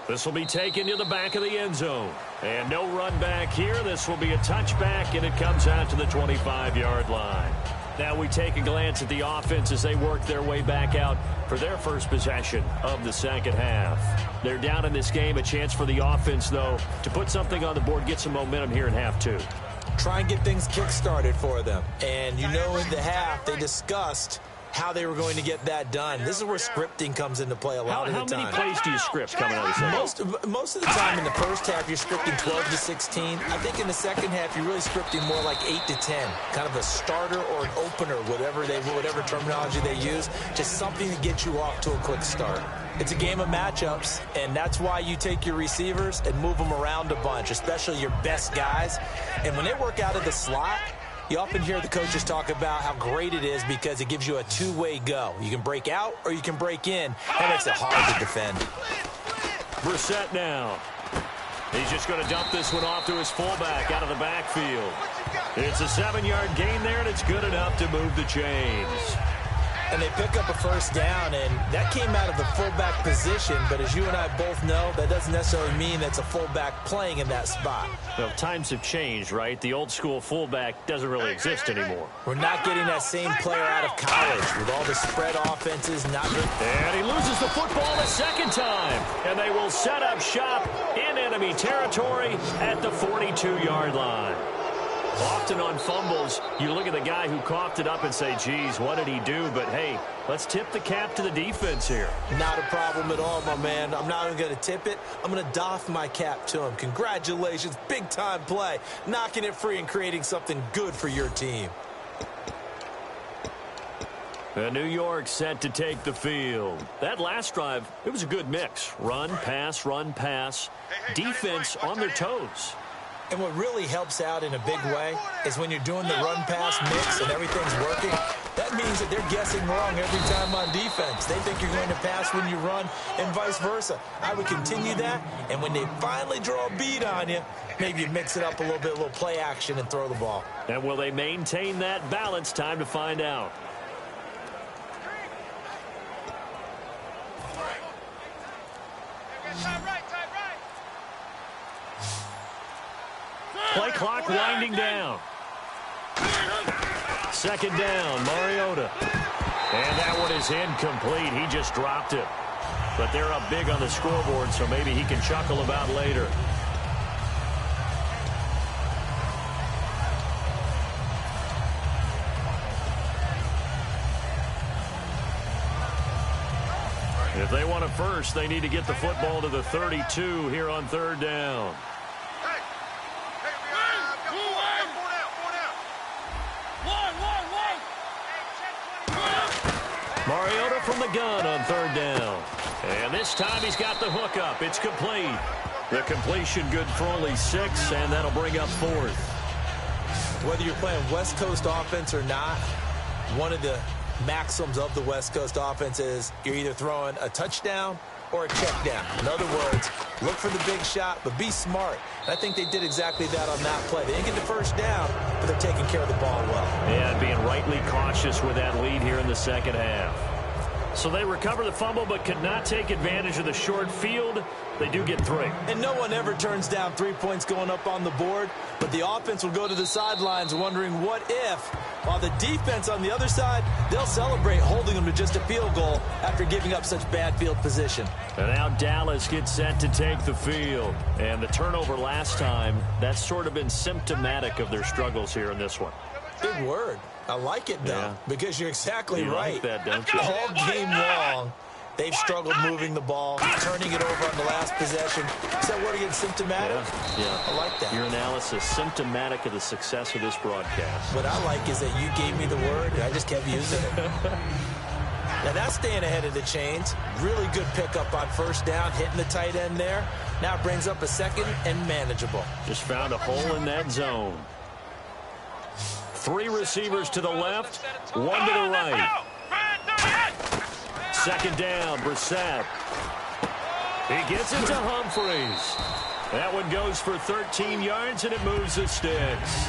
This will be taken to the back of the end zone. And no run back here. This will be a touchback, and it comes out to the 25-yard line. Now we take a glance at the offense as they work their way back out for their first possession of the 2nd half. They're down in this game. A chance for the offense, though, to put something on the board, get some momentum here in half 2. Try and get things kick-started for them. And you know in the half they discussed how they were going to get that done. This is where scripting comes into play a lot of the time. How many plays do you script coming out of the second? Most of the time in the first half, you're scripting 12 to 16. I think in the second half, you're really scripting more like 8 to 10. Kind of a starter or an opener, whatever terminology they use. Just something to get you off to a quick start. It's a game of matchups, and that's why you take your receivers and move them around a bunch, especially your best guys. And when they work out of the slot, You often hear the coaches talk about how great it is because it gives you a two-way go. You can break out or you can break in. That makes it hard to defend. Brissett now. He's just going to dump this one off to his fullback out of the backfield. It's a 7-yard gain there, and it's good enough to move the chains. And they pick up a first down, and that came out of the fullback position. But as you and I both know, that doesn't necessarily mean that's a fullback playing in that spot. Well, times have changed, right? The old school fullback doesn't really exist anymore. We're not getting that same player out of college with all the spread offenses. And he loses the football a second time. And they will set up shop in enemy territory at the 42-yard line. Often on fumbles, you look at the guy who coughed it up and say, geez, what did he do? But, hey, let's tip the cap to the defense here. Not a problem at all, my man. I'm not even going to tip it. I'm going to doff my cap to him. Congratulations. Big-time play. Knocking it free and creating something good for your team. And New York set to take the field. That last drive, it was a good mix. Run, pass, defense on their toes. And what really helps out in a big way is when you're doing the run-pass mix and everything's working, that means that they're guessing wrong every time on defense. They think you're going to pass when you run and vice versa. I would continue that, and when they finally draw a beat on you, maybe you mix it up a little play action and throw the ball. And will they maintain that balance? Time to find out. Play clock winding down. Second down, Mariota. And that one is incomplete. He just dropped it. But they're up big on the scoreboard, so maybe he can chuckle about later. If they want a first, they need to get the football to the 32 here on third down. Mariota from the gun on third down. And this time he's got the hook up. It's complete. The completion good for only 6, and that'll bring up fourth. Whether you're playing West Coast offense or not, one of the maxims of the West Coast offense is you're either throwing a touchdown or a check down. In other words, look for the big shot, but be smart. And I think they did exactly that on that play. They didn't get the first down, but they're taking care of the ball well. And being rightly cautious with that lead here in the second half. So they recover the fumble but could not take advantage of the short field. They do get 3. And no one ever turns down 3 points going up on the board, but the offense will go to the sidelines wondering what if, while the defense on the other side, they'll celebrate holding them to just a field goal after giving up such bad field position. And now Dallas gets set to take the field. And the turnover last time, that's sort of been symptomatic of their struggles here in this one. Big word. I like it, though, because you're exactly right. Like that, don't you? All game long, they've struggled moving the ball, turning it over on the last possession. Is that word again, symptomatic? Yeah. I like that. Your analysis, symptomatic of the success of this broadcast. What I like is that you gave me the word, and I just kept using it. Now, that's staying ahead of the chains. Really good pickup on first down, hitting the tight end there. Now it brings up a second and manageable. Just found a hole in that zone. 3 receivers to the left, 1 to the right. Second down, Brissett. He gets it to Humphreys. That one goes for 13 yards, and it moves the sticks.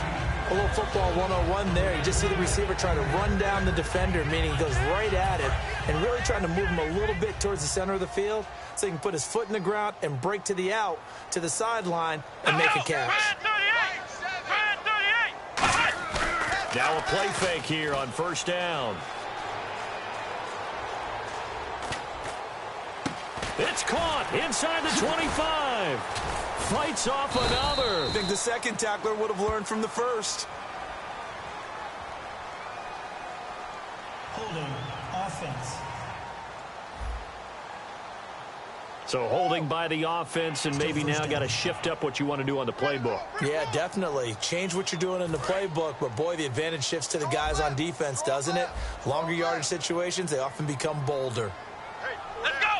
A little football 101 there. You just see the receiver try to run down the defender, meaning he goes right at it, and really trying to move him a little bit towards the center of the field so he can put his foot in the ground and break to the out, to the sideline, and make a catch. Now a play fake here on first down. It's caught inside the 25. Fights off another. I think the second tackler would have learned from the first. Holding offense. So holding by the offense, and maybe now got to shift up what you want to do on the playbook. Yeah, definitely. Change what you're doing in the playbook, but boy, the advantage shifts to the guys on defense, doesn't it? Longer yardage situations, they often become bolder. Let's go!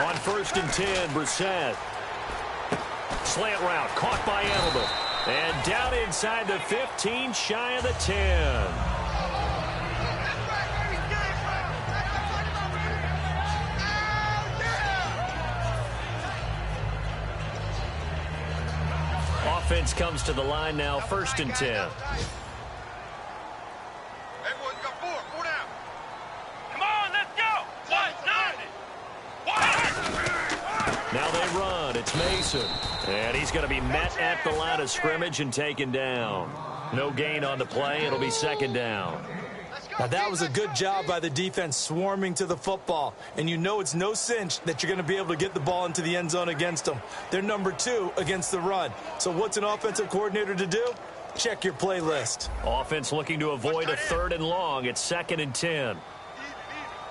On 1st and 10, Brissett. Slant route, caught by Edelman. And down inside the 15, shy of the 10. Offense comes to the line now, 1st and 10. Hey, boys, got four down. Come on, let's go. 190. Now they run. It's Mason. And he's going to be met at the line of scrimmage and taken down. No gain on the play. It'll be 2nd down. Now, that was a good job by the defense swarming to the football. And you know it's no cinch that you're going to be able to get the ball into the end zone against them. They're number 2 against the run. So what's an offensive coordinator to do? Check your playlist. Offense looking to avoid a 3rd and long. It's 2nd and 10. Even.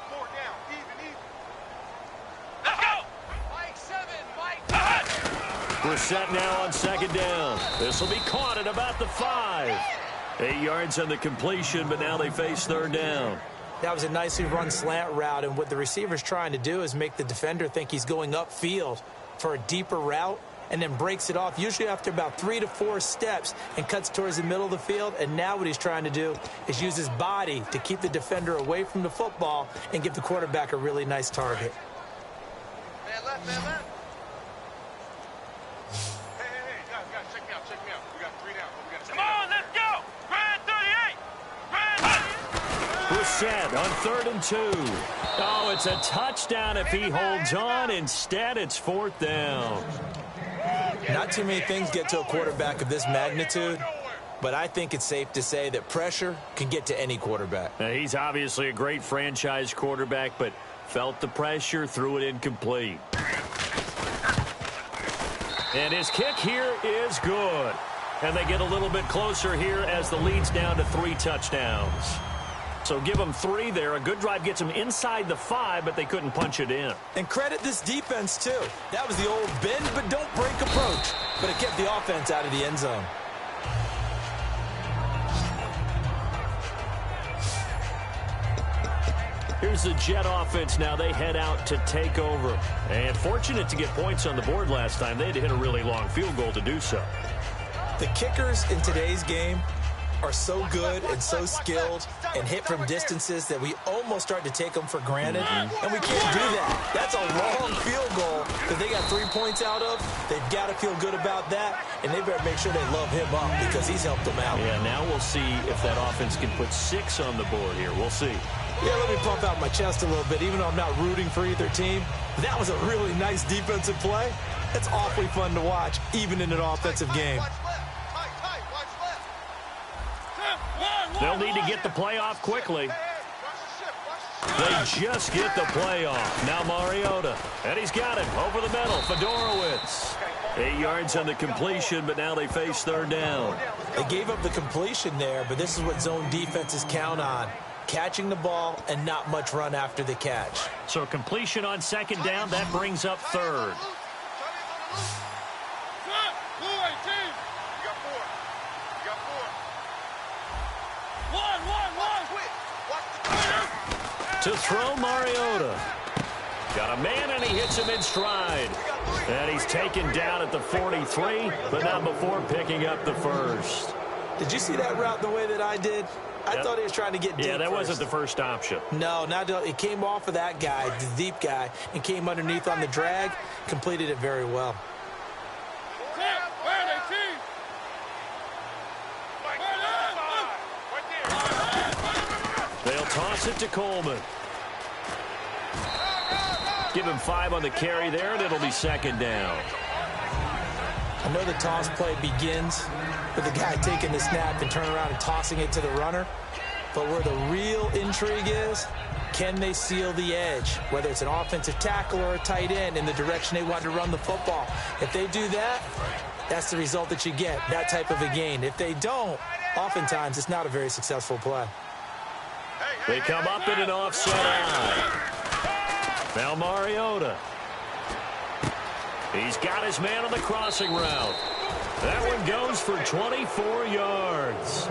4 down. Even. Let's go. Mike 7. Mike. We're set now on 2nd down. This will be caught at about the 5. 8 yards on the completion, but now they face 3rd down. That was a nicely run slant route, and what the receiver's trying to do is make the defender think he's going upfield for a deeper route and then breaks it off, usually after about 3 to 4 steps, and cuts towards the middle of the field. And now what he's trying to do is use his body to keep the defender away from the football and give the quarterback a really nice target. Man left. Hey, guys, check me out. We got 3 down. We got to. Come on, let's go. Grand 38. We're set on 3rd and 2. Oh, it's a touchdown if he holds on. Instead, it's 4th down. Not too many things get to a quarterback of this magnitude, but I think it's safe to say that pressure can get to any quarterback. Now, he's obviously a great franchise quarterback, but felt the pressure, threw it incomplete. And his kick here is good. And they get a little bit closer here as the lead's down to 3 touchdowns. So give them 3 there. A good drive gets them inside the 5, but they couldn't punch it in. And credit this defense, too. That was the old bend but don't break approach, but it kept the offense out of the end zone. Here's the Jet offense now. They head out to take over. And fortunate to get points on the board last time. They had to hit a really long field goal to do so. The kickers in today's game are so good and so skilled and hit from distances that we almost start to take them for granted, and we can't do that. That's a long field goal that they got 3 points out of. They've got to feel good about that, and they better make sure they love him up because he's helped them out. Yeah, now we'll see if that offense can put 6 on the board here. We'll see. Yeah, let me pump out my chest a little bit, even though I'm not rooting for either team. That was a really nice defensive play. It's awfully fun to watch, even in an offensive game. They'll need to get the play off quickly. They just get the play off. Now Mariota. And he's got it over the middle. Fedorowicz. 8 yards on the completion, but now they face 3rd down. They gave up the completion there, but this is what zone defenses count on. Catching the ball and not much run after the catch. So completion on 2nd down, that brings up 3rd. To throw Mariota. Got a man, and he hits him in stride. And he's taken down at the 43, but not before picking up the 1st. Did you see that route the way that I did? I thought he was trying to get deep. Yeah, that wasn't the first option. No, it came off of that guy, the deep guy, and came underneath on the drag, completed it very well. They'll toss it to Coleman. Give him 5 on the carry there, and it'll be 2nd down. I know the toss play begins with the guy taking the snap and turning around and tossing it to the runner. But where the real intrigue is, can they seal the edge, whether it's an offensive tackle or a tight end, in the direction they want to run the football? If they do that, that's the result that you get, that type of a gain. If they don't, oftentimes it's not a very successful play. They come up in an offset eye. Now Mariota. He's got his man on the crossing route. That one goes for 24 yards.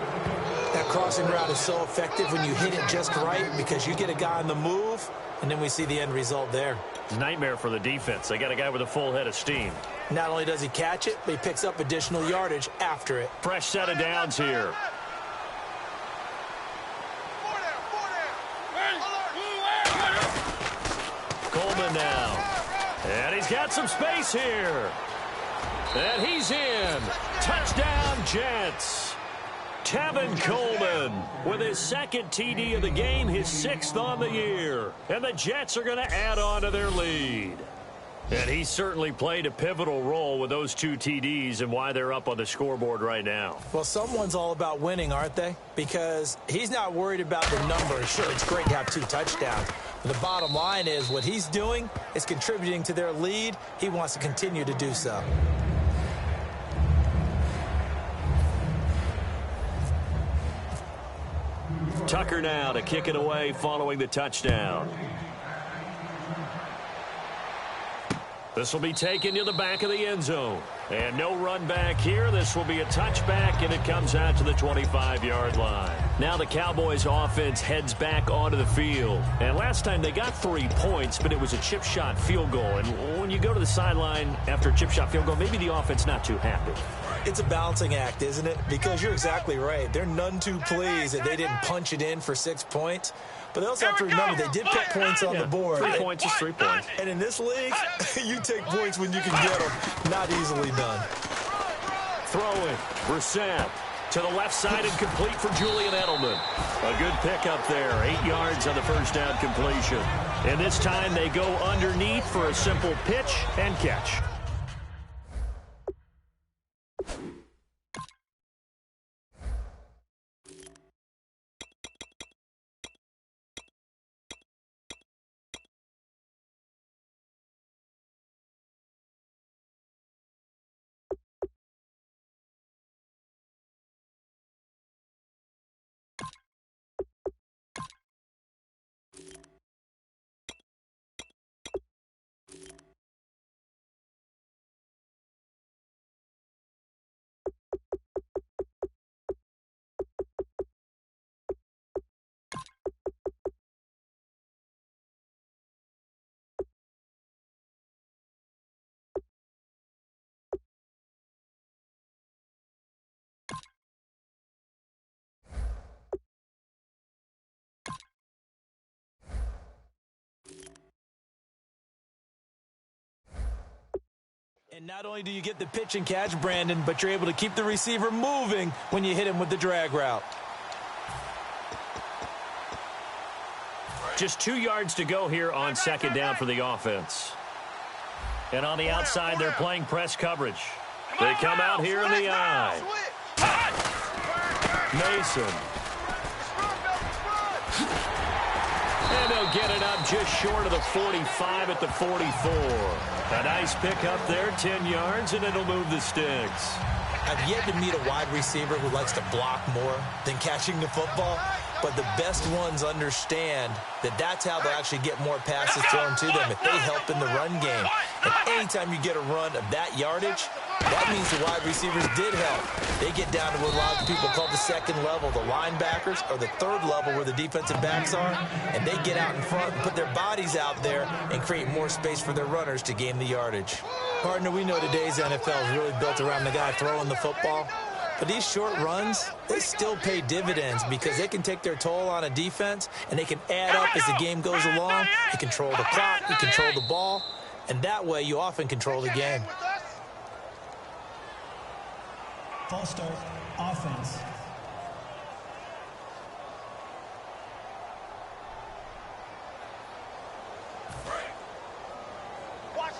That crossing route is so effective when you hit it just right because you get a guy on the move, and then we see the end result there. It's a nightmare for the defense. They got a guy with a full head of steam. Not only does he catch it, but he picks up additional yardage after it. Fresh set of downs here. Coleman now. And he's got some space here. And he's in. Touchdown, Jets. Tevin Coleman with his second TD of the game, his 6th on the year. And the Jets are going to add on to their lead. And he certainly played a pivotal role with those 2 TDs and why they're up on the scoreboard right now. Well, someone's all about winning, aren't they? Because he's not worried about the numbers. Sure, it's great to have 2 touchdowns. But the bottom line is what he's doing is contributing to their lead. He wants to continue to do so. Tucker now to kick it away following the touchdown. This will be taken to the back of the end zone. And no run back here. This will be a touchback, and it comes out to the 25-yard line. Now the Cowboys offense heads back onto the field. And last time they got 3 points, but it was a chip shot field goal. And when you go to the sideline after a chip shot field goal, maybe the offense not too happy. It's a balancing act, isn't it? Because you're exactly right. They're none too pleased that they didn't punch it in for 6 points. But they also have to remember they did put points on the board. 3 points is 3 points. And in this league, you take points when you can get them. Not easily done. Throwing. Brissett to the left side and complete for Julian Edelman. A good pickup there. 8 yards on the first down completion. And this time they go underneath for a simple pitch and catch. And not only do you get the pitch and catch, Brandon, but you're able to keep the receiver moving when you hit him with the drag route. Just 2 yards to go here on second down for the offense. And on the outside, they're playing press coverage. They come out here in the eye. Mason. And they'll get it up just short of the 45 at the 44. A nice pickup there, 10 yards, and it'll move the sticks. I've yet to meet a wide receiver who likes to block more than catching the football, but the best ones understand that that's how they'll actually get more passes thrown to them if they help in the run game. And anytime you get a run of that yardage, that means the wide receivers did help. They get down to what a lot of people call the second level, the linebackers, or the third level where the defensive backs are, and they get out in front and put their bodies out there and create more space for their runners to gain the yardage. Partner, we know today's NFL is really built around the guy throwing the football, but these short runs, they still pay dividends because they can take their toll on a defense, and they can add up as the game goes along. You control the clock, you control the ball, and that way you often control the game. False start, offense. Watch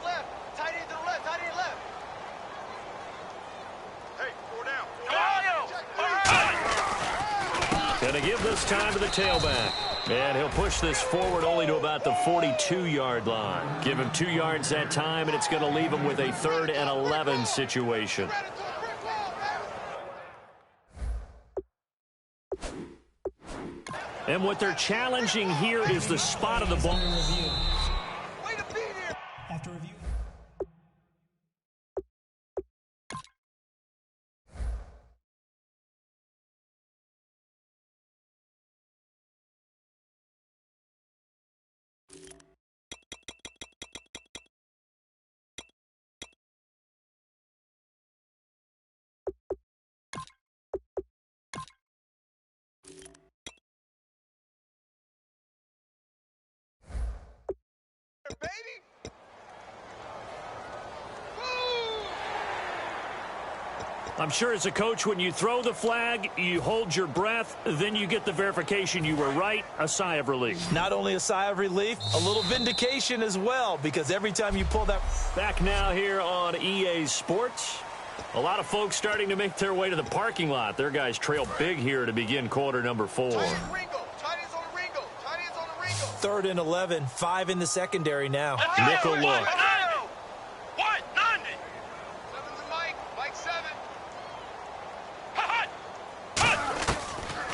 left. Tight end to the left. Hey, 4 down. Gonna give this time to the tailback. And he'll push this forward only to about the 42-yard line. Give him 2 yards that time, and it's going to leave him with a 3rd and 11 situation. And what they're challenging here is the spot of the ball. After review. baby. I'm sure as a coach, when you throw the flag, you hold your breath, then you get the verification you were right, a sigh of relief. Not only a sigh of relief, a little vindication as well, because every time you pull that... Back now here on EA Sports. A lot of folks starting to make their way to the parking lot. Their guys trail big here to begin quarter number 4. Tight ends on the Ringo. Tight ends on the Ringo. 3rd and 11, 5 in the secondary now. Nickel look. What? 90. 7's a Mike. Mike 7.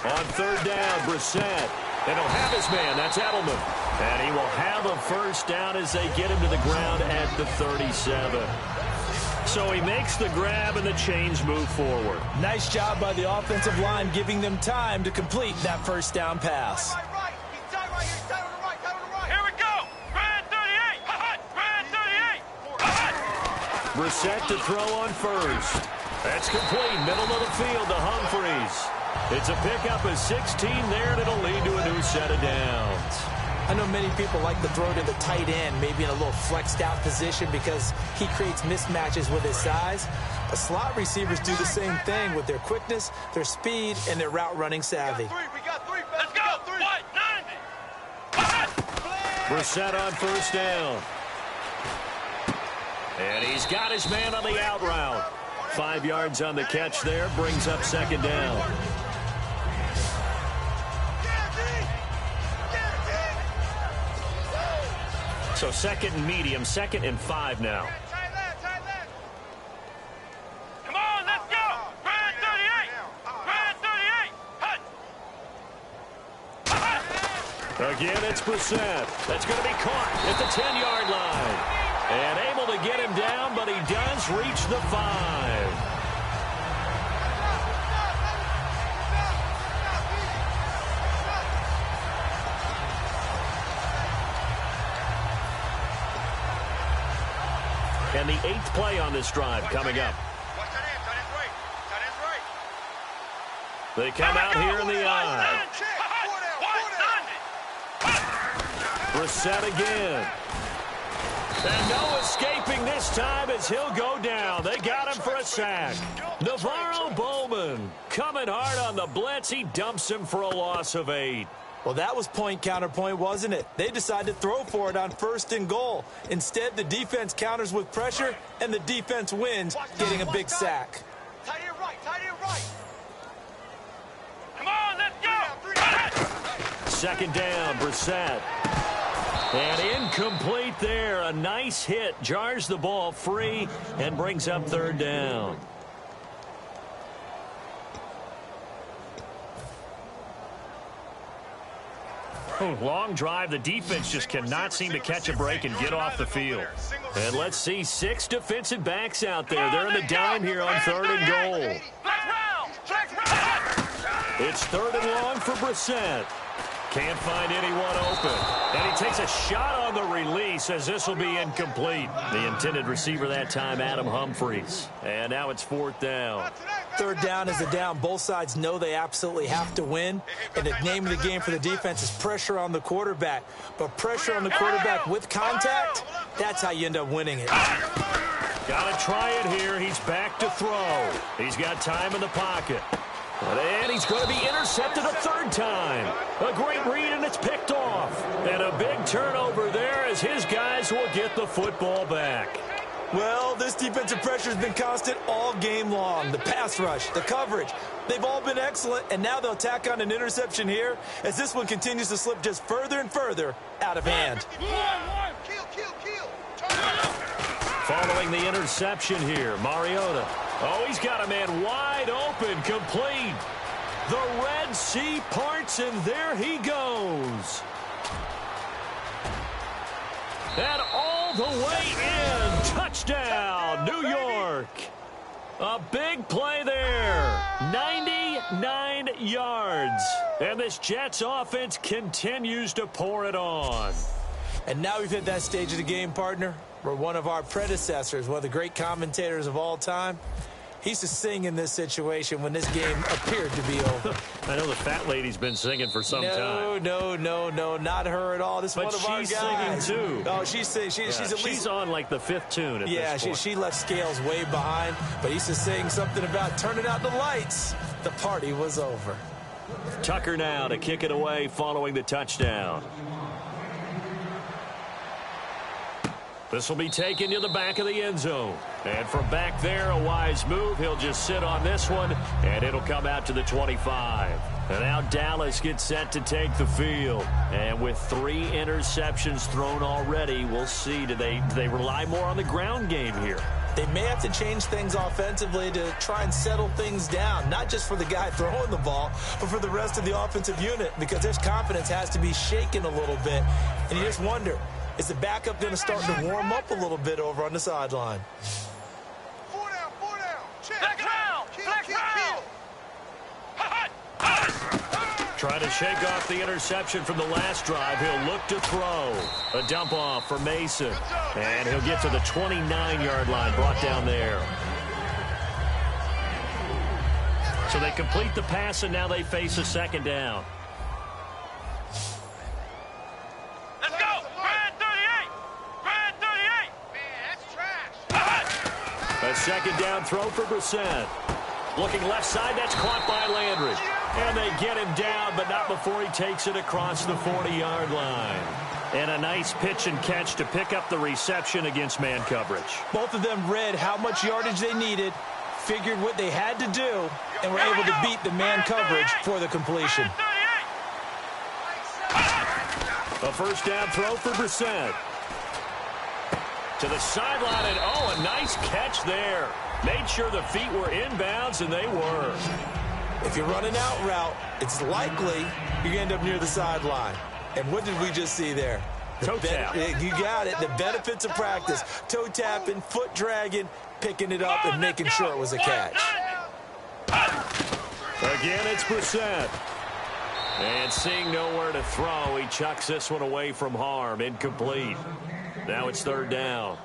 On 3rd down, Brissett. And he'll have his man. That's Edelman. And he will have a first down as they get him to the ground at the 37. So he makes the grab and the chains move forward. Nice job by the offensive line giving them time to complete that first down pass. Right. He's tight right here. He's tight on the right. Tight on the right. Here we go. Grand 38. Grand 38. Brissett to throw on first. That's complete. Middle of the field to Humphreys. It's a pickup of 16 there, and it'll lead to a new set of downs. I know many people like to throw to the tight end, maybe in a little flexed out position because he creates mismatches with his size. But slot receivers do the same thing with their quickness, their speed, and their route running savvy. We got three. Let's go. What? 90. Brissett on first down. And he's got his man on the out route. 5 yards on the catch there, brings up 2nd down. So 2nd and medium, 2nd and 5 now. Come on, let's go. Grand 38. Grand 38. Again, it's Brissett. That's going to be caught at the 10-yard line. And able to get him down, but he does reach the 5. And the 8th play on this drive coming up. They come out here in the eye. Brissett again. And no escaping this time as he'll go down. They got him for a sack. Navarro Bowman coming hard on the blitz. He dumps him for a loss of 8. Well, that was point counterpoint, wasn't it? They decided to throw for it on 1st and goal. Instead, the defense counters with pressure, and the defense wins, getting a big sack. Tight end right. Come on, let's go. 2nd down, Brissett. And incomplete there. A nice hit. Jars the ball free and brings up 3rd down. Long drive. The defense just cannot seem to catch a break and get off the field. And let's see 6 defensive backs out there. They're in the dime here on 3rd and goal. It's 3rd and long for Brissett. Can't find anyone open. And he takes a shot on the release as this will be incomplete. The intended receiver that time, Adam Humphreys. And now it's 4th down. 3rd down is a down. Both sides know they absolutely have to win. And the name of the game for the defense is pressure on the quarterback. But pressure on the quarterback with contact, that's how you end up winning it. Got to try it here. He's back to throw. He's got time in the pocket. And he's going to be intercepted a 3rd time. A great read, and it's picked off. And a big turnover there as his guys will get the football back. Well, this defensive pressure has been constant all game long. The pass rush, the coverage, they've all been excellent, and now they'll tack on an interception here as this one continues to slip just further and further out of hand. Following the interception here, Mariota. Oh, he's got a man wide open, complete. The Red Sea parts, and there he goes. And all the way in. Touchdown, New York. A big play there. 99 yards. And this Jets offense continues to pour it on. And now we've hit that stage of the game, partner, where one of our predecessors, one of the great commentators of all time, He used to sing in this situation when this game appeared to be over. I know the fat lady's been singing for some time. No, not her at all. This is one of our guys. But she's singing, too. Oh, she's singing. She's on, like, the 5th tune at this point. She left Scales way behind, but he used to sing something about turning out the lights. The party was over. Tucker now to kick it away following the touchdown. This will be taken to the back of the end zone. And from back there, a wise move. He'll just sit on this one, and it'll come out to the 25. And now Dallas gets set to take the field. And with 3 interceptions thrown already, we'll see. Do they rely more on the ground game here? They may have to change things offensively to try and settle things down, not just for the guy throwing the ball, but for the rest of the offensive unit, because their confidence has to be shaken a little bit. And you just wonder, is the backup going to start to warm up a little bit over on the sideline? 4 down. Check. Flex round. Trying to shake off the interception from the last drive. He'll look to throw. A dump off for Mason. And he'll get to the 29-yard line, brought down there. So they complete the pass, and now they face a second down. Let's go. Brad 38. Man, that's trash. A second down throw for Brissett. Looking left side, that's caught by Landry. And they get him down, but not before he takes it across the 40-yard line. And a nice pitch and catch to pick up the reception against man coverage. Both of them read how much yardage they needed, figured what they had to do, and were able to beat the man coverage for the completion. A first down throw for Brissett. To the sideline, and a nice catch there. Made sure the feet were inbounds, and they were. If you're running out route, it's likely you're going to end up near the sideline. And what did we just see there? Toe tap. You got it. The benefits of practice. Toe tapping, foot dragging, picking it up, and making sure it was a catch. Again, it's Brissett. And seeing nowhere to throw, he chucks this one away from harm. Incomplete. Now it's third down.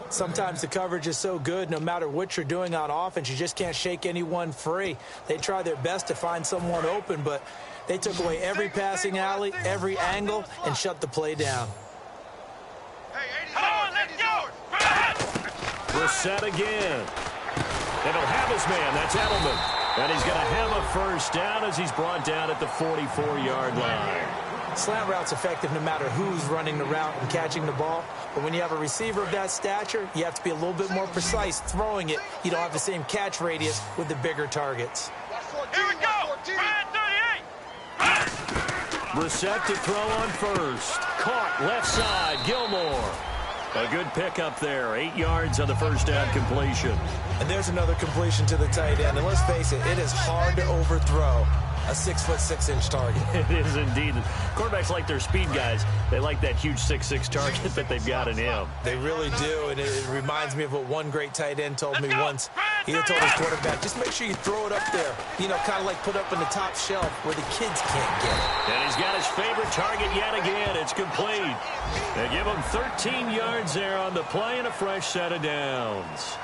Sometimes the coverage is so good, no matter what you're doing on offense, you just can't shake anyone free. They try their best to find someone open, but they took away every passing alley, every angle, and shut the play down. Let's go. Brissett again. And he'll have his man. That's Edelman. And he's going to have a first down as he's brought down at the 44-yard line. Slant route's effective no matter who's running the route and catching the ball. But when you have a receiver of that stature, you have to be a little bit more precise throwing it. You don't have the same catch radius with the bigger targets. Here we go. Brad 38. Brissett to throw on first. Caught left side. Gilmore. A good pickup there. 8 yards on the first down completion. And there's another completion to the tight end. And let's face it, it is hard to overthrow a 6'6" target. It is indeed. Quarterbacks like their speed guys. They like that huge 6'6" target that they've got in him. They really do, and it reminds me of what one great tight end told me once. He had told his quarterback, just make sure you throw it up there. You know, kind of like put up in the top shelf where the kids can't get it. And he's got his favorite target yet again. It's complete. They give him 13 yards there on the play and a fresh set of downs.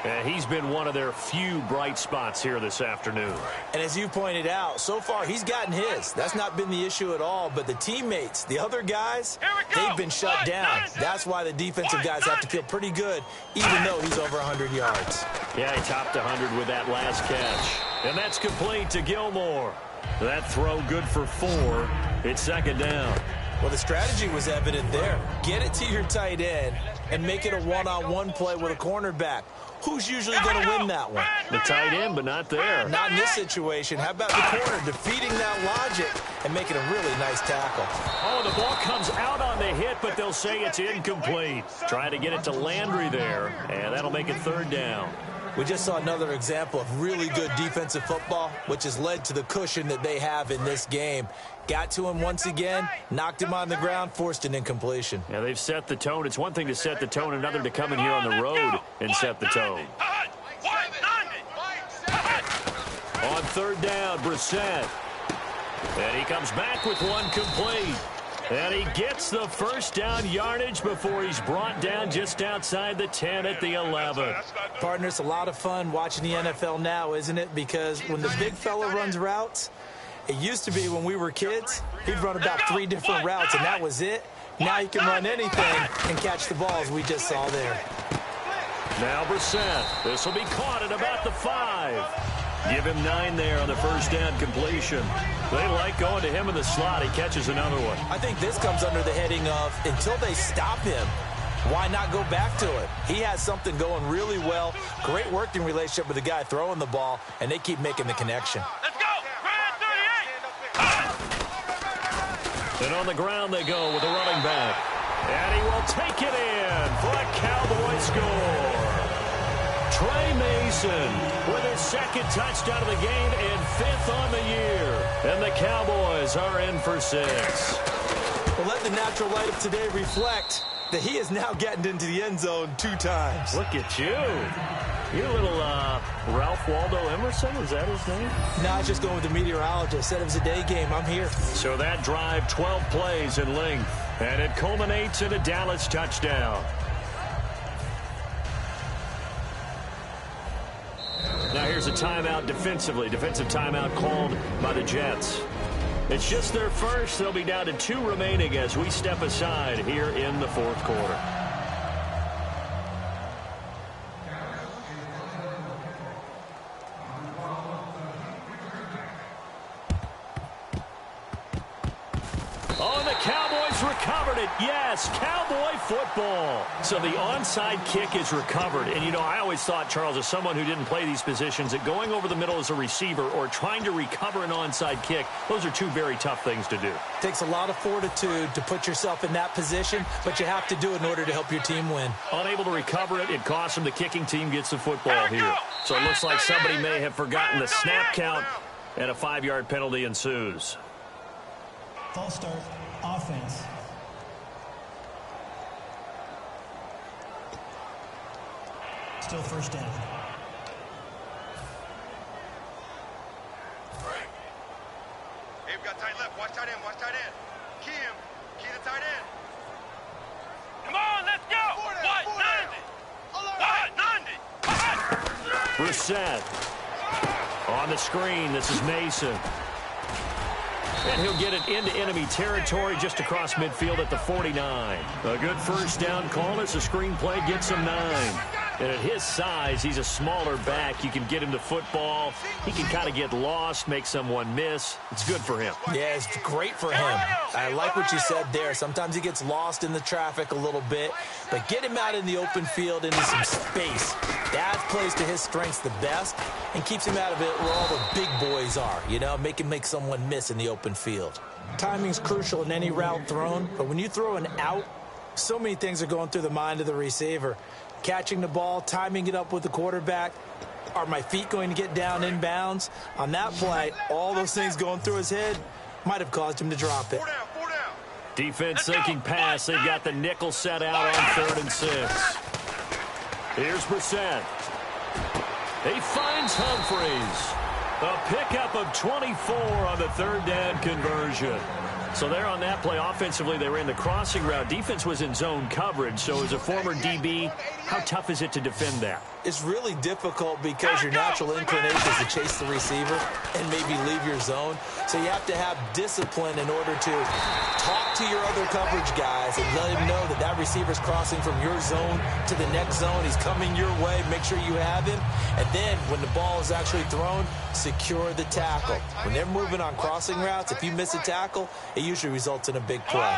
And he's been one of their few bright spots here this afternoon. And as you pointed out, so far he's gotten his. That's not been the issue at all. But the teammates, the other guys, they've been shut down. That's why the defensive guys have to feel pretty good, even though he's over 100 yards. Yeah, he topped 100 with that last catch. And that's complete to Gilmore. That throw good for 4. It's second down. Well, the strategy was evident there. Get it to your tight end and make it a one-on-one play with a cornerback. Who's usually going to win that one? The tight end, but not there. Not in this situation. How about the corner defeating that logic and making a really nice tackle? Oh, the ball comes out on the hit, but they'll say it's incomplete. Trying to get it to Landry there, and that'll make it third down. We just saw another example of really good defensive football, which has led to the cushion that they have in this game. Got to him once again, knocked him on the ground, forced an incompletion. Yeah, they've set the tone. It's one thing to set the tone, another to come in here on the road and set the tone. On third down, Brissett. And he comes back with one complete. And he gets the first down yardage before he's brought down just outside the 10 at the 11. Partner, it's a lot of fun watching the NFL now, isn't it? Because when the big fella runs routes, it used to be when we were kids, he'd run about 3 different routes, and that was it. Now he can run anything and catch the balls we just saw there. Now Brissett. This will be caught at about the 5. Give him 9 there on the first down completion. They like going to him in the slot. He catches another one. I think this comes under the heading of until they stop him, why not go back to it? He has something going really well. Great working relationship with the guy throwing the ball, and they keep making the connection. Let's go! Red 38! And on the ground they go with the running back. And he will take it in for a Cowboy score. Trey Mason with his second touchdown of the game and 5th on the year. And the Cowboys are in for 6. Well, let the natural light of today reflect that he is now getting into the end zone 2 times. Look at you. You're a little Ralph Waldo Emerson, is that his name? No, I was just going with the meteorologist. Said it was a day game. I'm here. So that drive, 12 plays in length, and it culminates in a Dallas touchdown. Now here's a timeout defensively. Defensive timeout called by the Jets. It's just their first. They'll be down to 2 remaining as we step aside here in the 4th quarter. Oh, and the Cowboys recovered it. Yes, Cowboy football. So the onside kick is recovered. And, you know, I always thought, Charles, as someone who didn't play these positions, that going over the middle as a receiver or trying to recover an onside kick, those are 2 very tough things to do. Takes a lot of fortitude to put yourself in that position, but you have to do it in order to help your team win. Unable to recover it, it costs them. The kicking team gets the football here. So it looks like somebody may have forgotten the snap count, and a 5-yard penalty ensues. False start, offense. Still first down. Hey, we've got tight left. Watch tight end. Watch tight end. Key him. Key the tight end. Come on, let's go. White 90. White 90. Brissett on the screen. This is Mason. And he'll get it into enemy territory just across midfield at the 49. A good first down call as the screenplay gets him 9. And at his size, he's a smaller back. You can get him the football. He can kind of get lost, make someone miss. It's good for him. Yeah, it's great for him. I like what you said there. Sometimes he gets lost in the traffic a little bit, but get him out in the open field into some space. That plays to his strengths the best and keeps him out of it where all the big boys are, you know, make someone miss in the open field. Timing's crucial in any route thrown, but when you throw an out, so many things are going through the mind of the receiver. Catching the ball, timing it up with the quarterback. Are my feet going to get down in bounds? On that play, all those things going through his head might have caused him to drop it. 4 down, 4 down. Defense thinking pass. They've got the nickel set out on 3rd and 6. Here's Brissett. He finds Humphreys. A pickup of 24 on the 3rd down conversion. So there on that play, offensively, they ran the crossing route. Defense was in zone coverage. So as a former DB, how tough is it to defend that? It's really difficult because your natural inclination is to chase the receiver and maybe leave your zone. So you have to have discipline in order to talk to your other coverage guys and let him know that that receiver's crossing from your zone to the next zone. He's coming your way. Make sure you have him. And then when the ball is actually thrown, secure the tackle. When they're moving on crossing routes, if you miss a tackle, it usually results in a big play.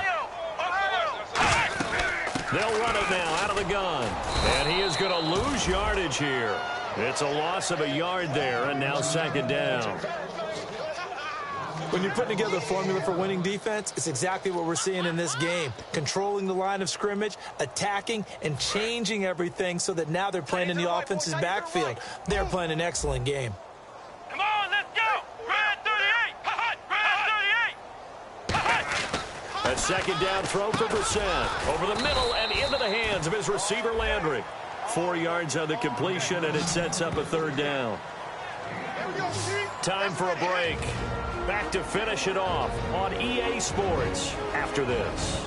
They'll run it now out of the gun. And he is going to lose yardage here. It's a loss of a yard there, and now 2nd down. When you're putting together a formula for winning defense, it's exactly what we're seeing in this game. Controlling the line of scrimmage, attacking, and changing everything so that now they're playing in the offense's backfield. They're playing an excellent game. Come on, let's go. Red 38. Red 38. A 2nd down throw for Brissett. Over the middle and into the hands of his receiver Landry. 4 yards on the completion, and it sets up a 3rd down. Time for a break. back to finish it off on EA Sports after this.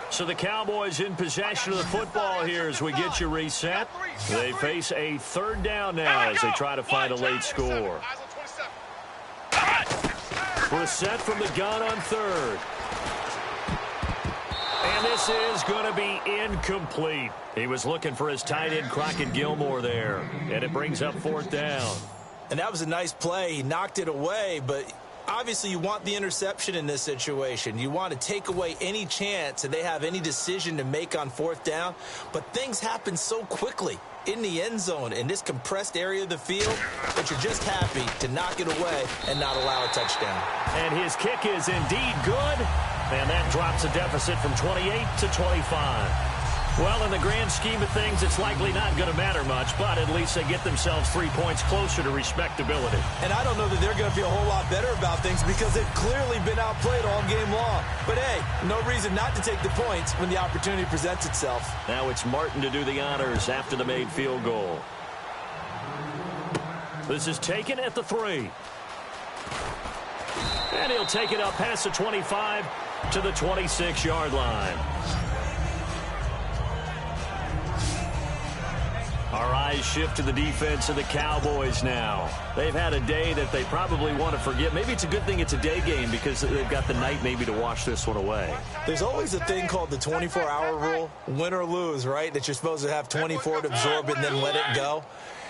So the Cowboys in possession of the football here as we get you reset. They face a third down now as they try to find a late score. We're set from the gun on third. And this is going to be incomplete. He was looking for his tight end Crockett Gilmore there. And it brings up fourth down. And that was a nice play. He knocked it away, but obviously you want the interception in this situation. You want to take away any chance that they have any decision to make on fourth down. But things happen so quickly in the end zone in this compressed area of the field that you're just happy to knock it away and not allow a touchdown. And his kick is indeed good. And that drops a deficit from 28 to 25. Well, in the grand scheme of things, it's likely not going to matter much, but at least they get themselves 3 points closer to respectability. And I don't know that they're going to feel a whole lot better about things because they've clearly been outplayed all game long. But, hey, no reason not to take the points when the opportunity presents itself. Now it's Martin to do the honors after the made field goal. This is taken at the 3. And he'll take it up past the 25 to the 26-yard line. Our eyes shift to the defense of the Cowboys now. They've had a day that they probably want to forget. Maybe it's a good thing it's a day game because they've got the night maybe to wash this one away. There's always a thing called the 24-hour rule, win or lose, right? That you're supposed to have 24 to absorb and then let it go.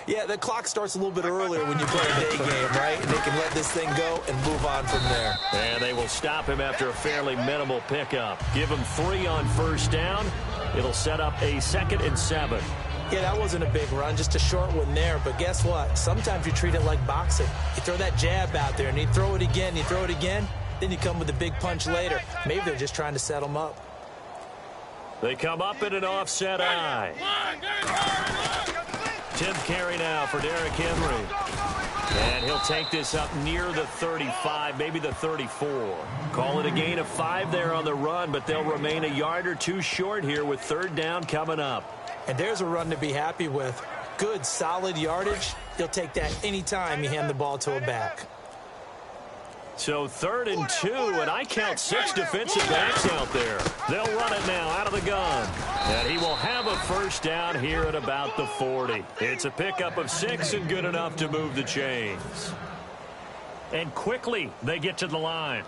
Yeah, the clock starts a little bit earlier when you play a day game, right? And they can let this thing go and move on from there. And they will stop him after a fairly minimal pickup. Give him 3 on first down. It'll set up a 2nd and 7. Yeah, that wasn't a big run, just a short one there. But guess what? Sometimes you treat it like boxing. You throw that jab out there, and you throw it again, then you come with a big punch later. Maybe they're just trying to set them up. They come up in an offset eye. 10th carry now for Derrick Henry. And he'll take this up near the 35, maybe the 34. Call it a gain of 5 there on the run, but they'll remain a yard or 2 short here with third down coming up. And there's a run to be happy with. Good, solid yardage. You'll take that anytime you hand the ball to a back. So 3rd and 2, and I count 6 defensive backs out there. They'll run it now out of the gun. And he will have a first down here at about the 40. It's a pickup of 6 and good enough to move the chains. And quickly they get to the line.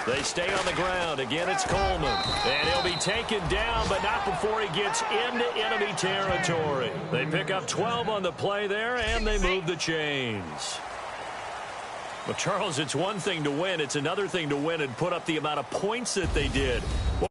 They stay on the ground. Again, it's Coleman. And he'll be taken down, but not before he gets into enemy territory. They pick up 12 on the play there, and they move the chains. Well, Charles, it's one thing to win. It's another thing to win and put up the amount of points that they did. Well,